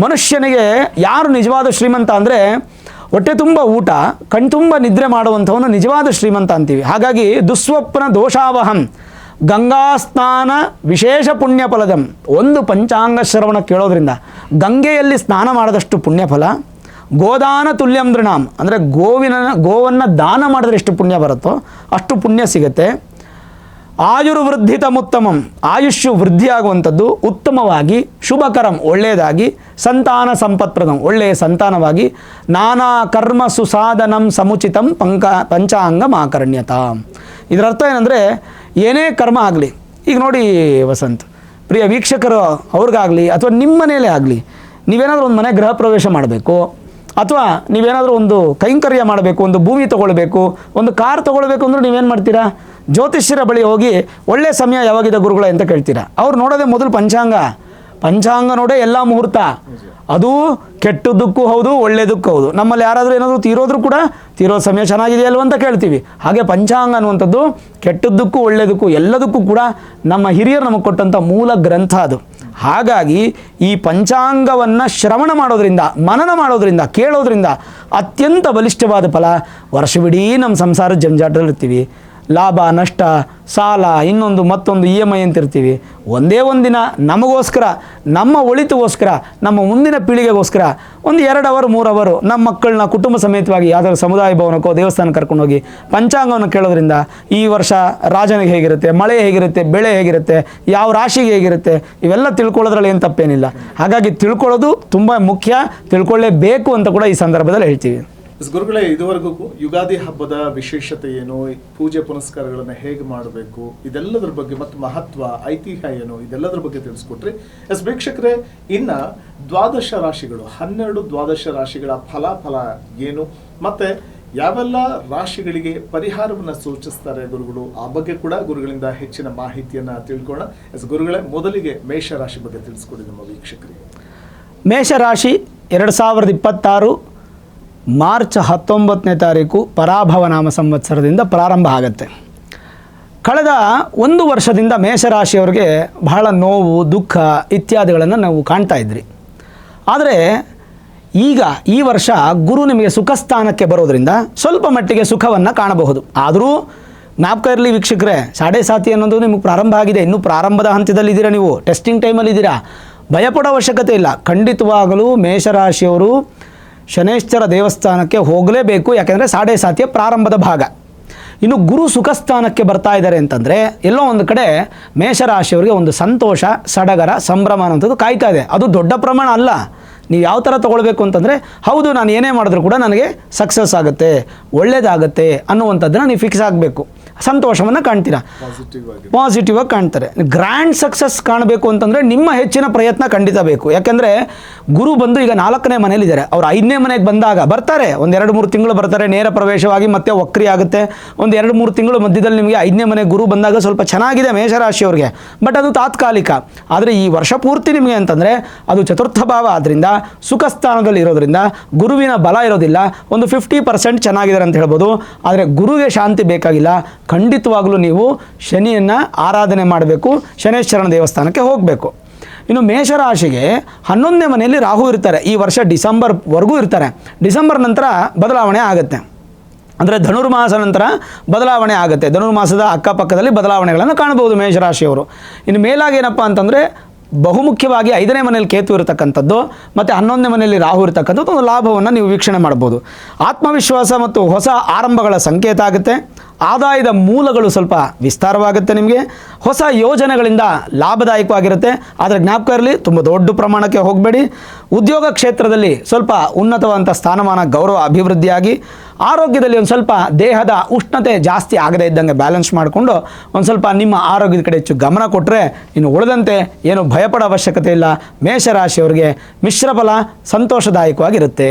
Speaker 2: ಮನುಷ್ಯನಿಗೆ ಯಾರು ನಿಜವಾದ ಶ್ರೀಮಂತ ಅಂದರೆ, ಹೊಟ್ಟೆ ತುಂಬ ಊಟ, ಕಣ್ತುಂಬ ನಿದ್ರೆ ಮಾಡುವಂಥವನು ನಿಜವಾದ ಶ್ರೀಮಂತ ಅಂತೀವಿ. ಹಾಗಾಗಿ ದುಸ್ವಪ್ನ ದೋಷಾವಹಂ, ಗಂಗಾ ಸ್ನಾನ ವಿಶೇಷ ಪುಣ್ಯ ಫಲದಂ. ಒಂದು ಪಂಚಾಂಗ ಶ್ರವಣ ಕೇಳೋದ್ರಿಂದ ಗಂಗೆಯಲ್ಲಿ ಸ್ನಾನ ಮಾಡಿದಷ್ಟು ಪುಣ್ಯಫಲ, ಗೋದಾನ ತುಲ್ಯಂ ನೃಣಾಂ ಅಂದರೆ ಗೋವನ್ನು ದಾನ ಮಾಡಿದ್ರೆ ಎಷ್ಟು ಪುಣ್ಯ ಬರುತ್ತೋ ಅಷ್ಟು ಪುಣ್ಯ ಸಿಗುತ್ತೆ. ಆಯುರ್ವೃದ್ಧಿತಮುತ್ತಮಂ, ಆಯುಷ್ಯು ವೃದ್ಧಿಯಾಗುವಂಥದ್ದು ಉತ್ತಮವಾಗಿ, ಶುಭಕರಂ ಒಳ್ಳೆಯದಾಗಿ, ಸಂತಾನ ಸಂಪತ್ಪ್ರದಂ ಒಳ್ಳೆಯ ಸಂತಾನವಾಗಿ, ನಾನಾ ಕರ್ಮ ಸುಸಾಧನಂ ಸಮುಚಿತಂ ಪಂಚಾಂಗ ಮಾಕರ್ಣ್ಯತಾಂ. ಇದರ ಅರ್ಥ ಏನಂದರೆ, ಏನೇ ಕರ್ಮ ಆಗಲಿ, ಈಗ ನೋಡಿ ವಸಂತ್, ಪ್ರಿಯ ವೀಕ್ಷಕರು ಅವ್ರಿಗಾಗಲಿ ಅಥವಾ ನಿಮ್ಮ ಮನೆಯಲ್ಲೇ ಆಗಲಿ, ನೀವೇನಾದರೂ ಒಂದು ಮನೆ ಗೃಹ ಪ್ರವೇಶ ಮಾಡಬೇಕು, ಅಥವಾ ನೀವೇನಾದರೂ ಒಂದು ಕೈಂಕರ್ಯ ಮಾಡಬೇಕು, ಒಂದು ಭೂಮಿ ತೊಗೊಳ್ಬೇಕು, ಒಂದು ಕಾರ್ ತೊಗೊಳ್ಬೇಕು ಅಂದ್ರೆ ನೀವೇನು ಮಾಡ್ತೀರಾ? ಜ್ಯೋತಿಷ್ಯರ ಬಳಿ ಹೋಗಿ ಒಳ್ಳೆಯ ಸಮಯ ಯಾವಾಗಿದೆ ಗುರುಗಳೇ ಅಂತ ಕೇಳ್ತೀರಾ. ಅವ್ರು ನೋಡೋದೇ ಮೊದಲು ಪಂಚಾಂಗ. ಪಂಚಾಂಗ ನೋಡೇ ಎಲ್ಲ ಮುಹೂರ್ತ. ಅದು ಕೆಟ್ಟದ್ದಕ್ಕೂ ಹೌದು, ಒಳ್ಳೆಯದಕ್ಕೂ ಹೌದು. ನಮ್ಮಲ್ಲಿ ಯಾರಾದರೂ ಏನಾದರೂ ತೀರೋದ್ರೂ ಕೂಡ ತೀರೋ ಸಮಯ ಚೆನ್ನಾಗಿದೆಯಲ್ವ ಅಂತ ಕೇಳ್ತೀವಿ. ಹಾಗೆ ಪಂಚಾಂಗ ಅನ್ನುವಂಥದ್ದು ಕೆಟ್ಟದ್ದಕ್ಕೂ ಒಳ್ಳೆಯದಕ್ಕೂ ಎಲ್ಲದಕ್ಕೂ ಕೂಡ ನಮ್ಮ ಹಿರಿಯರು ನಮಗೆ ಕೊಟ್ಟಂಥ ಮೂಲ ಗ್ರಂಥ ಅದು. ಹಾಗಾಗಿ ಈ ಪಂಚಾಂಗವನ್ನು ಶ್ರವಣ ಮಾಡೋದ್ರಿಂದ, ಮನನ ಮಾಡೋದ್ರಿಂದ, ಕೇಳೋದ್ರಿಂದ ಅತ್ಯಂತ ಬಲಿಷ್ಠವಾದ ಫಲ. ವರ್ಷವಿಡೀ ನಮ್ಮ ಸಂಸಾರದ ಜಂಜಾಟದಲ್ಲಿರ್ತೀವಿ. ಲಾಭ ನಷ್ಟ, ಸಾಲ, ಇನ್ನೊಂದು ಮತ್ತೊಂದು EMI ಅಂತಿರ್ತೀವಿ. ಒಂದೇ ಒಂದಿನ ನಮಗೋಸ್ಕರ, ನಮ್ಮ ಒಳಿತುಗೋಸ್ಕರ, ನಮ್ಮ ಮುಂದಿನ ಪೀಳಿಗೆಗೋಸ್ಕರ ಒಂದು 2 ಅವರ್ 3 ಅವರು ನಮ್ಮ ಮಕ್ಕಳನ್ನ ಕುಟುಂಬ ಸಮೇತವಾಗಿ ಯಾವುದಾದ್ರು ಸಮುದಾಯ ಭವನಕ್ಕೋ ದೇವಸ್ಥಾನ ಕರ್ಕೊಂಡೋಗಿ ಪಂಚಾಂಗವನ್ನು ಕೇಳೋದ್ರಿಂದ ಈ ವರ್ಷ ರಾಜನಿಗೆ ಹೇಗಿರುತ್ತೆ, ಮಳೆ ಹೇಗಿರುತ್ತೆ, ಬೆಳೆ ಹೇಗಿರುತ್ತೆ, ಯಾವ ರಾಶಿಗೆ ಹೇಗಿರುತ್ತೆ, ಇವೆಲ್ಲ ತಿಳ್ಕೊಳ್ಳೋದ್ರಲ್ಲಿ ಏನು ತಪ್ಪೇನಿಲ್ಲ. ಹಾಗಾಗಿ ತಿಳ್ಕೊಳ್ಳೋದು ತುಂಬ ಮುಖ್ಯ, ತಿಳ್ಕೊಳ್ಳೇಬೇಕು ಅಂತ ಕೂಡ ಈ ಸಂದರ್ಭದಲ್ಲಿ ಹೇಳ್ತೀವಿ.
Speaker 1: ಗುರುಗಳೇ, ಇದುವರೆಗೂ ಯುಗಾದಿ ಹಬ್ಬದ ವಿಶೇಷತೆ ಏನು, ಪೂಜೆ ಪುನಸ್ಕಾರಗಳನ್ನು ಹೇಗೆ ಮಾಡಬೇಕು, ಇದೆಲ್ಲದರ ಬಗ್ಗೆ ಮತ್ತು ಮಹತ್ವ, ಐತಿಹ್ಯ ಏನು, ಇದೆಲ್ಲದರ ಬಗ್ಗೆ ತಿಳಿಸ್ಕೊಟ್ರಿ. ವೀಕ್ಷಕರೇ, ಇನ್ನ 12 ರಾಶಿಗಳು, 12 ದ್ವಾದಶ ರಾಶಿಗಳ ಫಲಾಫಲ ಏನು, ಮತ್ತೆ ಯಾವೆಲ್ಲ ರಾಶಿಗಳಿಗೆ ಪರಿಹಾರವನ್ನು ಸೂಚಿಸ್ತಾರೆ ಗುರುಗಳು, ಆ ಬಗ್ಗೆ ಕೂಡ ಗುರುಗಳಿಂದ ಹೆಚ್ಚಿನ ಮಾಹಿತಿಯನ್ನು ತಿಳ್ಕೊಳ್ಳೋಣ. ಗುರುಗಳೇ, ಮೊದಲಿಗೆ ಮೇಷರಾಶಿ ಬಗ್ಗೆ ತಿಳಿಸ್ಕೊಡಿ ನಮ್ಮ ವೀಕ್ಷಕರಿಗೆ.
Speaker 2: ಮೇಷರಾಶಿ 2026 ಮಾರ್ಚ್ 19ನೇ ತಾರೀಕು ಪರಾಭವ ನಾಮ ಸಂವತ್ಸರದಿಂದ ಪ್ರಾರಂಭ ಆಗುತ್ತೆ. ಕಳೆದ 1 ವರ್ಷದಿಂದ ಮೇಷರಾಶಿಯವರಿಗೆ ಬಹಳ ನೋವು, ದುಃಖ ಇತ್ಯಾದಿಗಳನ್ನು ನಾವು ಕಾಣ್ತಾ ಇದ್ರಿ. ಆದರೆ ಈಗ ಈ ವರ್ಷ ಗುರು ನಿಮಗೆ ಸುಖಸ್ಥಾನಕ್ಕೆ ಬರೋದರಿಂದ ಸ್ವಲ್ಪ ಮಟ್ಟಿಗೆ ಸುಖವನ್ನು ಕಾಣಬಹುದು. ಆದರೂ ಜ್ಞಾಪಕ ಇರಲಿ ವೀಕ್ಷಕರೇ, 7.5 ಅನ್ನೋದು ನಿಮಗೆ ಪ್ರಾರಂಭ ಆಗಿದೆ. ಇನ್ನೂ ಪ್ರಾರಂಭದ ಹಂತದಲ್ಲಿದ್ದೀರಾ, ನೀವು ಟೆಸ್ಟಿಂಗ್ ಟೈಮಲ್ಲಿದ್ದೀರಾ. ಭಯಪಡೋ ಅವಶ್ಯಕತೆ ಇಲ್ಲ. ಖಂಡಿತವಾಗಲೂ ಮೇಷರಾಶಿಯವರು ಶನೇಶ್ವರ ದೇವಸ್ಥಾನಕ್ಕೆ ಹೋಗಲೇಬೇಕು. ಯಾಕೆಂದರೆ 7.5 ಪ್ರಾರಂಭದ ಭಾಗ. ಇನ್ನು ಗುರು ಸುಖಸ್ಥಾನಕ್ಕೆ ಬರ್ತಾ ಇದ್ದಾರೆ ಅಂತಂದರೆ ಎಲ್ಲೋ ಒಂದು ಕಡೆ ಮೇಷರಾಶಿಯವರಿಗೆ ಒಂದು ಸಂತೋಷ, ಸಡಗರ, ಸಂಭ್ರಮ ಅನ್ನೋಂಥದ್ದು ಕಾಯ್ತಾ ಇದೆ. ಅದು ದೊಡ್ಡ ಪ್ರಮಾಣ ಅಲ್ಲ. ನೀವು ಯಾವ ಥರ ತೊಗೊಳ್ಬೇಕು ಅಂತಂದರೆ, ಹೌದು ನಾನು ಏನೇ ಮಾಡಿದ್ರೂ ಕೂಡ ನನಗೆ ಸಕ್ಸಸ್ ಆಗುತ್ತೆ, ಒಳ್ಳೆಯದಾಗುತ್ತೆ ಅನ್ನುವಂಥದ್ದನ್ನು ನೀವು ಫಿಕ್ಸ್ ಆಗಬೇಕು. ಸಂತೋಷವನ್ನು ಕಾಣ್ತೀರಾ, ಪಾಸಿಟಿವ್ ಆಗಿ ಕಾಣ್ತಾರೆ. ಗ್ರ್ಯಾಂಡ್ ಸಕ್ಸಸ್ ಕಾಣಬೇಕು ಅಂತಂದರೆ ನಿಮ್ಮ ಹೆಚ್ಚಿನ ಪ್ರಯತ್ನ ಖಂಡಿತ ಬೇಕು. ಯಾಕೆಂದರೆ ಗುರು ಬಂದು ಈಗ 4ನೇ ಮನೇಲಿದ್ದಾರೆ. ಅವ್ರು 5ನೇ ಮನೆಗೆ ಬಂದಾಗ ಬರ್ತಾರೆ, ಒಂದು 2-3 ತಿಂಗಳು ಬರ್ತಾರೆ, ನೇರ ಪ್ರವೇಶವಾಗಿ ಮತ್ತೆ ವಕ್ರಿ ಆಗುತ್ತೆ. ಒಂದು 2-3 ತಿಂಗಳು ಮಧ್ಯದಲ್ಲಿ ನಿಮಗೆ 5ನೇ ಮನೆ ಗುರು ಬಂದಾಗ ಸ್ವಲ್ಪ ಚೆನ್ನಾಗಿದೆ ಮೇಷರಾಶಿಯವ್ರಿಗೆ. ಬಟ್ ಅದು ತಾತ್ಕಾಲಿಕ. ಆದರೆ ಈ ವರ್ಷ ಪೂರ್ತಿ ನಿಮಗೆ ಅಂತಂದರೆ ಅದು ಚತುರ್ಥ ಭಾವ ಆದ್ದರಿಂದ ಸುಖ ಸ್ಥಾನದಲ್ಲಿ ಇರೋದ್ರಿಂದ ಗುರುವಿನ ಬಲ ಇರೋದಿಲ್ಲ. ಒಂದು 50% ಚೆನ್ನಾಗಿದ್ದಾರೆ ಅಂತ ಹೇಳ್ಬೋದು. ಆದರೆ ಗುರುವಿಗೆ ಶಾಂತಿ ಬೇಕಾಗಿಲ್ಲ. ಖಂಡಿತವಾಗಲೂ ನೀವು ಶನಿಯನ್ನು ಆರಾಧನೆ ಮಾಡಬೇಕು, ಶನೇಶ್ವರನ ದೇವಸ್ಥಾನಕ್ಕೆ ಹೋಗಬೇಕು. ಇನ್ನು ಮೇಷರಾಶಿಗೆ 11ನೇ ಮನೆಯಲ್ಲಿ ರಾಹು ಇರ್ತಾರೆ. ಈ ವರ್ಷ ಡಿಸೆಂಬರ್ವರೆಗೂ ಇರ್ತಾರೆ. ಡಿಸೆಂಬರ್ ನಂತರ ಬದಲಾವಣೆ ಆಗುತ್ತೆ. ಅಂದರೆ ಧನುರ್ಮಾಸ ನಂತರ ಬದಲಾವಣೆ ಆಗುತ್ತೆ. ಧನುರ್ಮಾಸದ ಅಕ್ಕಪಕ್ಕದಲ್ಲಿ ಬದಲಾವಣೆಗಳನ್ನು ಕಾಣಬಹುದು ಮೇಷರಾಶಿಯವರು. ಇನ್ನು ಮೇಲಾಗಿ ಏನಪ್ಪ ಅಂತಂದರೆ ಬಹುಮುಖ್ಯವಾಗಿ 5ನೇ ಮನೆಯಲ್ಲಿ ಕೇತು ಇರತಕ್ಕಂಥದ್ದು ಮತ್ತು 11ನೇ ಮನೆಯಲ್ಲಿ ರಾಹು ಇರತಕ್ಕಂಥದ್ದು ಒಂದು ಲಾಭವನ್ನು ನೀವು ವೀಕ್ಷಣೆ ಮಾಡ್ಬೋದು. ಆತ್ಮವಿಶ್ವಾಸ ಮತ್ತು ಹೊಸ ಆರಂಭಗಳ ಸಂಕೇತ ಆಗುತ್ತೆ. ಆದಾಯದ ಮೂಲಗಳು ಸ್ವಲ್ಪ ವಿಸ್ತಾರವಾಗುತ್ತೆ. ನಿಮಗೆ ಹೊಸ ಯೋಜನೆಗಳಿಂದ ಲಾಭದಾಯಕವಾಗಿರುತ್ತೆ. ಆದರೆ ಜ್ಞಾಪಕ ಇರಲಿ, ತುಂಬ ದೊಡ್ಡ ಪ್ರಮಾಣಕ್ಕೆ ಹೋಗಬೇಡಿ. ಉದ್ಯೋಗ ಕ್ಷೇತ್ರದಲ್ಲಿ ಸ್ವಲ್ಪ ಉನ್ನತವಾದಂಥ ಸ್ಥಾನಮಾನ, ಗೌರವ, ಅಭಿವೃದ್ಧಿಯಾಗಿ ಆರೋಗ್ಯದಲ್ಲಿ ಒಂದು ಸ್ವಲ್ಪ ದೇಹದ ಉಷ್ಣತೆ ಜಾಸ್ತಿ ಆಗದೇ ಇದ್ದಂಗೆ ಬ್ಯಾಲೆನ್ಸ್ ಮಾಡಿಕೊಂಡು ಒಂದು ಸ್ವಲ್ಪ ನಿಮ್ಮ ಆರೋಗ್ಯದ ಕಡೆ ಹೆಚ್ಚು ಗಮನ ಕೊಟ್ಟರೆ ಇನ್ನು ಉಳಿದಂತೆ ಏನು ಭಯಪಡೋ ಅವಶ್ಯಕತೆ ಇಲ್ಲ. ಮೇಷರಾಶಿಯವರಿಗೆ ಮಿಶ್ರ ಫಲ ಸಂತೋಷದಾಯಕವಾಗಿರುತ್ತೆ.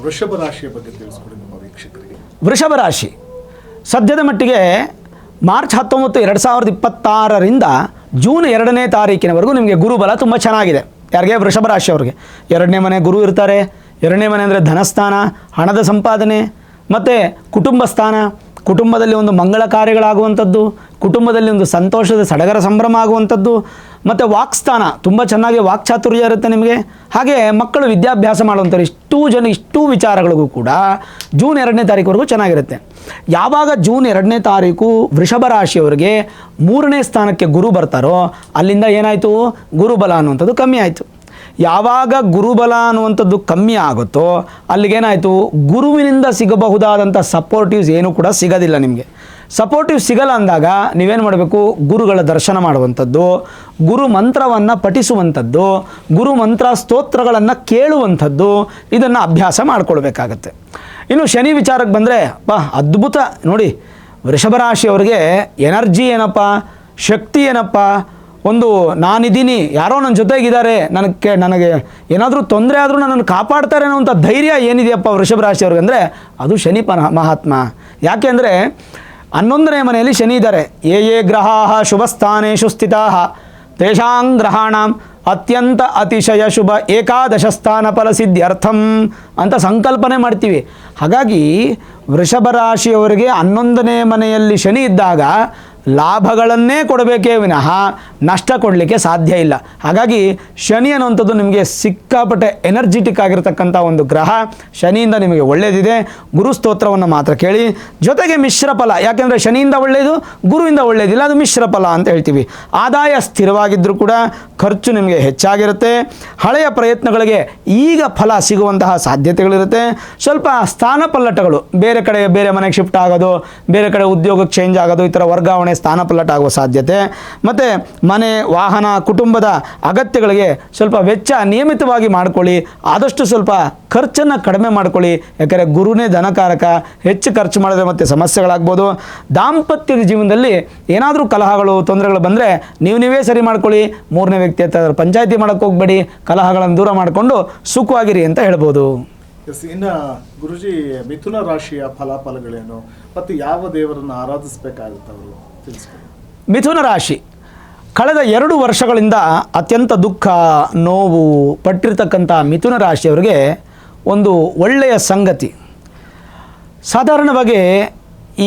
Speaker 1: ವೃಷಭ ರಾಶಿಯ ಬಗ್ಗೆ ತಿಳಿಸ್ಕೊಡಿ ನಮ್ಮ ವೀಕ್ಷಕರಿಗೆ.
Speaker 2: ವೃಷಭ ರಾಶಿ ಸದ್ಯದ ಮಟ್ಟಿಗೆ ಮಾರ್ಚ್ 19, 2026ರಿಂದ ಜೂನ್ 2ನೇ ತಾರೀಕಿನವರೆಗೂ ನಿಮಗೆ ಗುರುಬಲ ತುಂಬ ಚೆನ್ನಾಗಿದೆ. ಯಾರಿಗೆ? ವೃಷಭ ರಾಶಿಯವ್ರಿಗೆ. 2ನೇ ಮನೆ ಗುರು ಇರ್ತಾರೆ. 2ನೇ ಮನೆ ಅಂದರೆ ಧನಸ್ಥಾನ, ಹಣದ ಸಂಪಾದನೆ ಮತ್ತು ಕುಟುಂಬ ಸ್ಥಾನ. ಕುಟುಂಬದಲ್ಲಿ ಒಂದು ಮಂಗಳ ಕಾರ್ಯಗಳಾಗುವಂಥದ್ದು, ಕುಟುಂಬದಲ್ಲಿ ಒಂದು ಸಂತೋಷದ ಸಡಗರ ಸಂಭ್ರಮ ಆಗುವಂಥದ್ದು ಮತ್ತು ವಾಕ್ಸ್ಥಾನ ತುಂಬ ಚೆನ್ನಾಗಿ ವಾಕ್ಚಾತುರ್ಯ ಇರುತ್ತೆ ನಿಮಗೆ. ಹಾಗೆ ಮಕ್ಕಳು ವಿದ್ಯಾಭ್ಯಾಸ ಮಾಡುವಂಥವ್ರು ಇಷ್ಟೂ ವಿಚಾರಗಳಿಗೂ ಕೂಡ ಜೂನ್ 2ನೇ ತಾರೀಕುವರೆಗೂ ಚೆನ್ನಾಗಿರುತ್ತೆ. ಯಾವಾಗ ಜೂನ್ 2ನೇ ತಾರೀಕು ವೃಷಭ ರಾಶಿಯವರಿಗೆ 3ನೇ ಸ್ಥಾನಕ್ಕೆ ಗುರು ಬರ್ತಾರೋ ಅಲ್ಲಿಂದ ಏನಾಯಿತು? ಗುರುಬಲ ಅನ್ನುವಂಥದ್ದು ಕಮ್ಮಿ ಆಯಿತು. ಯಾವಾಗ ಗುರುಬಲ ಅನ್ನುವಂಥದ್ದು ಕಮ್ಮಿ ಆಗುತ್ತೋ ಅಲ್ಲಿಗೇನಾಯಿತು? ಗುರುವಿನಿಂದ ಸಿಗಬಹುದಾದಂಥ ಸಪೋರ್ಟಿವ್ಸ್ ಏನೂ ಕೂಡ ಸಿಗೋದಿಲ್ಲ ನಿಮಗೆ. ಸಪೋರ್ಟಿವ್ ಸಿಗಲ್ಲ ಅಂದಾಗ ನೀವೇನು ಮಾಡಬೇಕು? ಗುರುಗಳ ದರ್ಶನ ಮಾಡುವಂಥದ್ದು, ಗುರು ಮಂತ್ರವನ್ನು ಪಠಿಸುವಂಥದ್ದು, ಗುರು ಮಂತ್ರ ಸ್ತೋತ್ರಗಳನ್ನು ಕೇಳುವಂಥದ್ದು, ಇದನ್ನು ಅಭ್ಯಾಸ ಮಾಡಿಕೊಳ್ಬೇಕಾಗತ್ತೆ. ಇನ್ನು ಶನಿ ವಿಚಾರಕ್ಕೆ ಬಂದರೆ ಅದ್ಭುತ ನೋಡಿ. ವೃಷಭ ರಾಶಿಯವರಿಗೆ ಎನರ್ಜಿ ಏನಪ್ಪ, ಶಕ್ತಿ ಏನಪ್ಪ, ಒಂದು ನಾನಿದ್ದೀನಿ, ಯಾರೋ ನನ್ನ ಜೊತೆಗಿದ್ದಾರೆ, ನನಗೆ ಏನಾದರೂ ತೊಂದರೆ ಆದರೂ ನನ್ನನ್ನು ಕಾಪಾಡ್ತಾರೆ ಅನ್ನೋಂಥ ಧೈರ್ಯ ಏನಿದೆಯಪ್ಪ ವೃಷಭ ರಾಶಿಯವ್ರಿಗೆ ಅಂದರೆ ಅದು ಶನಿ ಮಹಾತ್ಮ. ಯಾಕೆ ಅಂದರೆ 11ನೇ ಮನೆಯಲ್ಲಿ ಶನಿ ಇದ್ದಾರೆ. ಯೇ ಗ್ರಹಾಃ ಶುಭಸ್ಥಾನೇಷು ಸ್ಥಿತಾಃ ತೇಷಾಂ ಗ್ರಹಾಣಾಂ ಅತ್ಯಂತ ಅತಿಶಯ ಶುಭ ಏಕಾದಶ ಸ್ಥಾನ ಫಲಸಿದ್ಧ್ಯರ್ಥಂ ಅಂತ ಸಂಕಲ್ಪನೆ ಮಾಡ್ತೀವಿ. ಹಾಗಾಗಿ ವೃಷಭ ರಾಶಿಯವರಿಗೆ 11ನೇ ಮನೆಯಲ್ಲಿ ಶನಿ ಇದ್ದಾಗ ಲಾಭಗಳನ್ನೇ ಕೊಡಬೇಕೇ ವಿನಃ ನಷ್ಟ ಕೊಡಲಿಕ್ಕೆ ಸಾಧ್ಯ ಇಲ್ಲ. ಹಾಗಾಗಿ ಶನಿ ಅನ್ನುವಂಥದ್ದು ನಿಮಗೆ ಸಿಕ್ಕಾಪಟ್ಟೆ ಎನರ್ಜಿಟಿಕ್ ಆಗಿರತಕ್ಕಂಥ ಒಂದು ಗ್ರಹ. ಶನಿಯಿಂದ ನಿಮಗೆ ಒಳ್ಳೆಯದಿದೆ. ಗುರು ಸ್ತೋತ್ರವನ್ನು ಮಾತ್ರ ಕೇಳಿ. ಜೊತೆಗೆ ಮಿಶ್ರ ಫಲ, ಯಾಕೆಂದರೆ ಶನಿಯಿಂದ ಒಳ್ಳೆಯದು, ಗುರುವಿಂದ ಒಳ್ಳೆಯದಿಲ್ಲ, ಅದು ಮಿಶ್ರ ಫಲ ಅಂತ ಹೇಳ್ತೀವಿ. ಆದಾಯ ಸ್ಥಿರವಾಗಿದ್ದರೂ ಕೂಡ ಖರ್ಚು ನಿಮಗೆ ಹೆಚ್ಚಾಗಿರುತ್ತೆ. ಹಳೆಯ ಪ್ರಯತ್ನಗಳಿಗೆ ಈಗ ಫಲ ಸಿಗುವಂತಹ ಸಾಧ್ಯತೆಗಳಿರುತ್ತೆ. ಸ್ವಲ್ಪ ಸ್ಥಾನ ಪಲ್ಲಟಗಳು, ಬೇರೆ ಕಡೆ ಬೇರೆ ಮನೆಗೆ ಶಿಫ್ಟ್ ಆಗೋದು, ಬೇರೆ ಕಡೆ ಉದ್ಯೋಗಕ್ಕೆ ಚೇಂಜ್ ಆಗೋದು, ಈ ಥರ ವರ್ಗಾವಣೆ ಸ್ಥಾನ ಪಲ್ಲಟ ಆಗುವ ಸಾಧ್ಯತೆ. ಮತ್ತು ಮನೆ, ವಾಹನ, ಕುಟುಂಬದ ಅಗತ್ಯಗಳಿಗೆ ಸ್ವಲ್ಪ ವೆಚ್ಚ ನಿಯಮಿತವಾಗಿ ಮಾಡ್ಕೊಳ್ಳಿ. ಆದಷ್ಟು ಸ್ವಲ್ಪ ಖರ್ಚನ್ನು ಕಡಿಮೆ ಮಾಡ್ಕೊಳ್ಳಿ. ಯಾಕಂದರೆ ಗುರುನೇ ಧನಕಾರಕ. ಹೆಚ್ಚು ಖರ್ಚು ಮಾಡಿದ್ರೆ ಮತ್ತೆ ಸಮಸ್ಯೆಗಳಾಗ್ಬೋದು. ದಾಂಪತ್ಯದ ಜೀವನದಲ್ಲಿ ಏನಾದರೂ ಕಲಹಗಳು, ತೊಂದರೆಗಳು ಬಂದರೆ ನೀವೇ ಸರಿ ಮಾಡ್ಕೊಳ್ಳಿ. ಮೂರನೇ ವ್ಯಕ್ತಿ ಹತ್ರ ಪಂಚಾಯಿತಿ ಮಾಡೋಕ್ಕೆ ಹೋಗಬೇಡಿ. ಕಲಹಗಳನ್ನು ದೂರ ಮಾಡಿಕೊಂಡು ಸುಖವಾಗಿರಿ ಅಂತ ಹೇಳ್ಬೋದು.
Speaker 1: ಇನ್ನು ಗುರುಜಿ, ಮಿಥುನ ರಾಶಿಯ ಫಲಾಫಲಗಳೇನು ಮತ್ತು ಯಾವ ದೇವರನ್ನು ಆರಾಧಿಸಬೇಕಾಗುತ್ತೆ ಅವರು ತಿಳಿಸ್ಕೊಳ್ಳಿ.
Speaker 2: ಮಿಥುನ ರಾಶಿ ಕಳೆದ 2 ವರ್ಷಗಳಿಂದ ಅತ್ಯಂತ ದುಃಖ, ನೋವು ಪಟ್ಟಿರ್ತಕ್ಕಂಥ ಮಿಥುನ ರಾಶಿಯವರಿಗೆ ಒಂದು ಒಳ್ಳೆಯ ಸಂಗತಿ. ಸಾಧಾರಣವಾಗಿ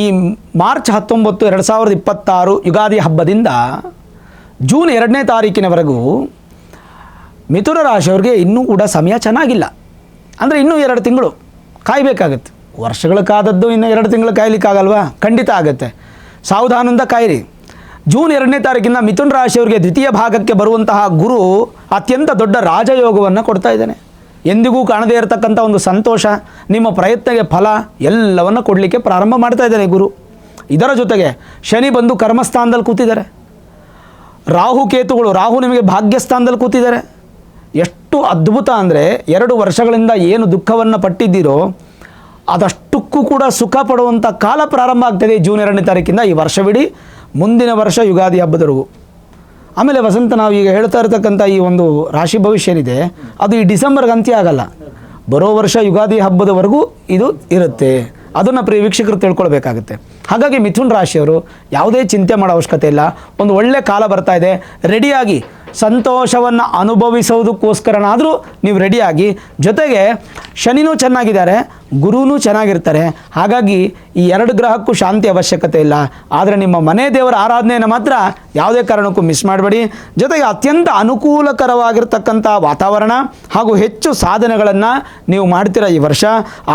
Speaker 2: ಈ ಮಾರ್ಚ್ 19, 2026 ಯುಗಾದಿ ಹಬ್ಬದಿಂದ ಜೂನ್ 2ನೇ ತಾರೀಕಿನವರೆಗೂ ಮಿಥುನ ರಾಶಿಯವರಿಗೆ ಇನ್ನೂ ಕೂಡ ಸಮಯ ಚೆನ್ನಾಗಿಲ್ಲ. ಅಂದರೆ ಇನ್ನೂ 2 ತಿಂಗಳು ಕಾಯಬೇಕಾಗತ್ತೆ. ವರ್ಷಗಳು ಕಾದದ್ದು ಇನ್ನು 2 ತಿಂಗಳು ಕಾಯಲಿಕ್ಕಾಗಲ್ವಾ? ಖಂಡಿತ ಆಗುತ್ತೆ. ಸಾವಧಾನದಿಂದ ಕಾಯಿರಿ. ಜೂನ್ 2ನೇ ತಾರೀಕಿಂದ ಮಿಥುನ ರಾಶಿಯವರಿಗೆ ದ್ವಿತೀಯ ಭಾಗಕ್ಕೆ ಬರುವಂತಹ ಗುರು ಅತ್ಯಂತ ದೊಡ್ಡ ರಾಜಯೋಗವನ್ನು ಕೊಡ್ತಾ ಇದ್ದಾನೆ. ಎಂದಿಗೂ ಕಾಣದೇ ಇರತಕ್ಕಂಥ ಒಂದು ಸಂತೋಷ, ನಿಮ್ಮ ಪ್ರಯತ್ನಕ್ಕೆ ಫಲ ಎಲ್ಲವನ್ನು ಕೊಡಲಿಕ್ಕೆ ಪ್ರಾರಂಭ ಮಾಡ್ತಾ ಇದ್ದಾನೆ ಗುರು. ಇದರ ಜೊತೆಗೆ ಶನಿ ಬಂದು ಕರ್ಮಸ್ಥಾನದಲ್ಲಿ ಕೂತಿದ್ದಾರೆ. ರಾಹು ಕೇತುಗಳು, ರಾಹು ನಿಮಗೆ ಭಾಗ್ಯಸ್ಥಾನದಲ್ಲಿ ಕೂತಿದ್ದಾರೆ. ಎಷ್ಟು ಅದ್ಭುತ ಅಂದರೆ 2 ವರ್ಷಗಳಿಂದ ಏನು ದುಃಖವನ್ನು ಪಟ್ಟಿದ್ದೀರೋ ಅದಷ್ಟಕ್ಕೂ ಕೂಡ ಸುಖ ಪಡುವಂಥ ಕಾಲ ಪ್ರಾರಂಭ ಆಗ್ತದೆ ಜೂನ್ 2ನೇ ತಾರೀಕಿಂದ. ಈ ವರ್ಷವಿಡೀ ಮುಂದಿನ ವರ್ಷ ಯುಗಾದಿ ಹಬ್ಬದವರೆಗೂ. ಆಮೇಲೆ ವಸಂತ, ನಾವು ಈಗ ಹೇಳ್ತಾ ಇರತಕ್ಕಂಥ ಈ ಒಂದು ರಾಶಿ ಭವಿಷ್ಯ ಏನಿದೆ ಅದು ಈ ಡಿಸೆಂಬರ್ಗೆ ಅಂತ್ಯ ಆಗಲ್ಲ. ಬರೋ ವರ್ಷ ಯುಗಾದಿ ಹಬ್ಬದವರೆಗೂ ಇದು ಇರುತ್ತೆ. ಅದನ್ನು ಪ್ರಿಯ ವೀಕ್ಷಕರು ತಿಳ್ಕೊಳ್ಬೇಕಾಗುತ್ತೆ. ಹಾಗಾಗಿ ಮಿಥುನ್ ರಾಶಿಯವರು ಯಾವುದೇ ಚಿಂತೆ ಮಾಡೋ ಅವಶ್ಯಕತೆ ಇಲ್ಲ. ಒಂದು ಒಳ್ಳೆ ಕಾಲ ಬರ್ತಾ ಇದೆ. ರೆಡಿಯಾಗಿ ಸಂತೋಷವನ್ನು ಅನುಭವಿಸೋದಕ್ಕೋಸ್ಕರನಾದರೂ ನೀವು ರೆಡಿಯಾಗಿ. ಜೊತೆಗೆ ಶನಿನೂ ಚೆನ್ನಾಗಿದ್ದಾರೆ, ಗುರುನೂ ಚೆನ್ನಾಗಿರ್ತಾರೆ. ಹಾಗಾಗಿ ಈ 2 ಗ್ರಹಕ್ಕೂ ಶಾಂತಿ ಅವಶ್ಯಕತೆ ಇಲ್ಲ. ಆದರೆ ನಿಮ್ಮ ಮನೆ ದೇವರ ಆರಾಧನೆಯನ್ನು ಮಾತ್ರ ಯಾವುದೇ ಕಾರಣಕ್ಕೂ ಮಿಸ್ ಮಾಡಬೇಡಿ. ಜೊತೆಗೆ ಅತ್ಯಂತ ಅನುಕೂಲಕರವಾಗಿರ್ತಕ್ಕಂಥ ವಾತಾವರಣ ಹಾಗೂ ಹೆಚ್ಚು ಸಾಧನೆಗಳನ್ನು ನೀವು ಮಾಡ್ತೀರ ಈ ವರ್ಷ.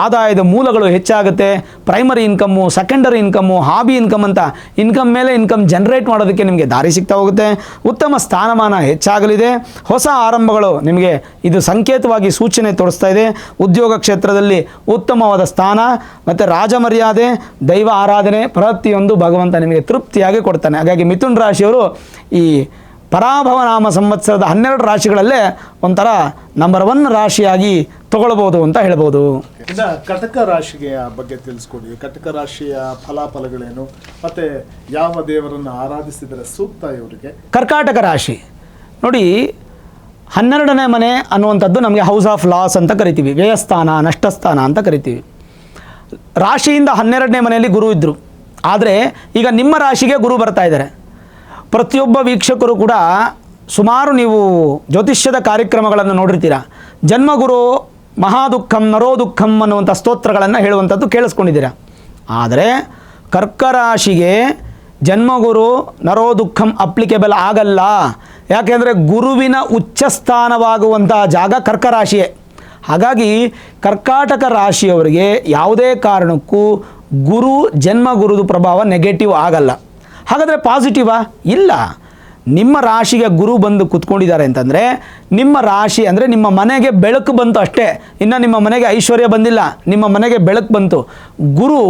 Speaker 2: ಆದಾಯದ ಮೂಲಗಳು ಹೆಚ್ಚಾಗುತ್ತೆ. Primary income, secondary income, hobby income ಅಂತ ಇನ್ಕಮ್ ಮೇಲೆ ಇನ್ಕಮ್ ಜನರೇಟ್ ಮಾಡೋದಕ್ಕೆ ನಿಮಗೆ ದಾರಿ ಸಿಗ್ತಾ ಹೋಗುತ್ತೆ. ಉತ್ತಮ ಸ್ಥಾನಮಾನ ಹೆಚ್ಚಾಗಲಿದೆ. ಹೊಸ ಆರಂಭಗಳು ನಿಮಗೆ ಇದು ಸಂಕೇತವಾಗಿ ಸೂಚನೆ ತೋರಿಸ್ತಾ ಇದೆ. ಉದ್ಯೋಗ ಕ್ಷೇತ್ರದಲ್ಲಿ ಉತ್ತಮವಾದ ಸ್ಥಾನ ಮತ್ತು ರಾಜಮರ್ಯಾದೆ, ದೈವ ಆರಾಧನೆ ಪ್ರತಿಯೊಂದು ಭಗವಂತ ನಿಮಗೆ ತೃಪ್ತಿಯಾಗಿ ಕೊಡ್ತಾನೆ. ಹಾಗಾಗಿ ಮಿಥುನ್ ರಾಶಿಯವರು ಈ ಪರಾಭವ ನಾಮ ಸಂವತ್ಸರದ 12 ರಾಶಿಗಳಲ್ಲೇ ಒಂಥರ ನಂಬರ್ 1 ರಾಶಿಯಾಗಿ ತಗೊಳ್ಬೋದು ಅಂತ ಹೇಳ್ಬೋದು.
Speaker 1: ಇನ್ನು ಕಟಕ ರಾಶಿಗೆ ಬಗ್ಗೆ ತಿಳಿಸ್ಕೊಡಿ. ಕಟಕ ರಾಶಿಯ ಫಲಾಫಲಗಳೇನು ಮತ್ತು ಯಾವ ದೇವರನ್ನು ಆರಾಧಿಸಿದರೆ ಸೂಕ್ತ ಇವರಿಗೆ?
Speaker 2: ಕರ್ಕಾಟಕ ರಾಶಿ ನೋಡಿ, 12ನೇ ಮನೆ ಅನ್ನುವಂಥದ್ದು ನಮಗೆ ಹೌಸ್ ಆಫ್ ಲಾಸ್ ಅಂತ ಕರಿತೀವಿ. ವ್ಯಯಸ್ಥಾನ, ನಷ್ಟಸ್ಥಾನ ಅಂತ ಕರಿತೀವಿ. ರಾಶಿಯಿಂದ 12ನೇ ಮನೆಯಲ್ಲಿ ಗುರು ಇದ್ದರು. ಆದರೆ ಈಗ ನಿಮ್ಮ ರಾಶಿಗೆ ಗುರು ಬರ್ತಾ ಇದ್ದಾರೆ. ಪ್ರತಿಯೊಬ್ಬ ವೀಕ್ಷಕರು ಕೂಡ ಸುಮಾರು ನೀವು ಜ್ಯೋತಿಷ್ಯದ ಕಾರ್ಯಕ್ರಮಗಳನ್ನು ನೋಡಿರ್ತೀರ. ಜನ್ಮಗುರು ಮಹಾದುಃಖಂ ನರೋ ದುಃಖಂ ಅನ್ನುವಂಥ ಸ್ತೋತ್ರಗಳನ್ನು ಹೇಳುವಂಥದ್ದು ಕೇಳಿಸ್ಕೊಂಡಿದ್ದೀರ. ಆದರೆ ಕರ್ಕರಾಶಿಗೆ ಜನ್ಮಗುರು ನರೋ ದುಃಖಂ ಅಪ್ಲಿಕೇಬಲ್ ಆಗಲ್ಲ. ಯಾಕೆಂದರೆ ಗುರುವಿನ ಉಚ್ಚಸ್ಥಾನವಾಗುವಂಥ ಜಾಗ ಕರ್ಕರಾಶಿಯೇ. ಹಾಗಾಗಿ ಕರ್ಕಾಟಕ ರಾಶಿಯವರಿಗೆ ಯಾವುದೇ ಕಾರಣಕ್ಕೂ ಗುರು ಜನ್ಮಗುರುದು ಪ್ರಭಾವ ನೆಗೆಟಿವ್ ಆಗಲ್ಲ. ಹಾಗಾದರೆ ಪಾಸಿಟಿವಾ? ಇಲ್ಲ. ನಿಮ್ಮ ರಾಶಿಗೆ ಗುರು ಬಂದು ಕೂತ್ಕೊಂಡಿದ್ದಾರೆ ಅಂತಂದರೆ ನಿಮ್ಮ ರಾಶಿ ಅಂದರೆ ನಿಮ್ಮ ಮನೆಗೆ ಬೆಳಕು ಬಂತು ಅಷ್ಟೇ. ಇನ್ನು ನಿಮ್ಮ ಮನೆಗೆ ಐಶ್ವರ್ಯ ಬಂದಿಲ್ಲ, ನಿಮ್ಮ ಮನೆಗೆ ಬೆಳಕು ಬಂತು. ಗುರು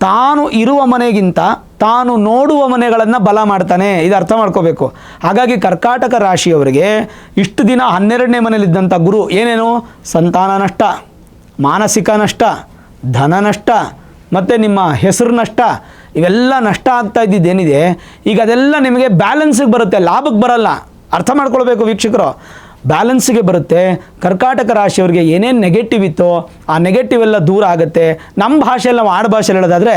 Speaker 2: ತಾನು ಇರುವ ಮನೆಗಿಂತ ತಾನು ನೋಡುವ ಮನೆಗಳನ್ನು ಬಲ ಮಾಡ್ತಾನೆ. ಇದು ಅರ್ಥ ಮಾಡ್ಕೋಬೇಕು. ಹಾಗಾಗಿ ಕರ್ಕಾಟಕ ರಾಶಿಯವರಿಗೆ ಇಷ್ಟು ದಿನ 12ನೇ ಮನೆಯಲ್ಲಿದ್ದಂಥ ಗುರು ಏನೇನು? ಸಂತಾನ ನಷ್ಟ, ಮಾನಸಿಕ ನಷ್ಟ, ಧನ ನಷ್ಟ ಮತ್ತು ನಿಮ್ಮ ಹೆಸರು ನಷ್ಟ, ಇವೆಲ್ಲ ನಷ್ಟ ಆಗ್ತಾ ಇದ್ದಿದ್ದೇನಿದೆ ಈಗ ಅದೆಲ್ಲ ನಿಮಗೆ ಬ್ಯಾಲೆನ್ಸಿಗೆ ಬರುತ್ತೆ, ಲಾಭಕ್ಕೆ ಬರಲ್ಲ. ಅರ್ಥ ಮಾಡ್ಕೊಳ್ಬೇಕು ವೀಕ್ಷಕರು. ಬ್ಯಾಲೆನ್ಸಿಗೆ ಬರುತ್ತೆ. ಕರ್ಕಾಟಕ ರಾಶಿಯವರಿಗೆ ಏನೇನು ನೆಗೆಟಿವ್ ಇತ್ತೋ ಆ ನೆಗೆಟಿವ್ ಎಲ್ಲ ದೂರ ಆಗುತ್ತೆ. ನಮ್ಮ ಭಾಷೆಯಲ್ಲಿ ನಾವು ಆಡು ಭಾಷೆಯಲ್ಲಿ ಹೇಳೋದಾದರೆ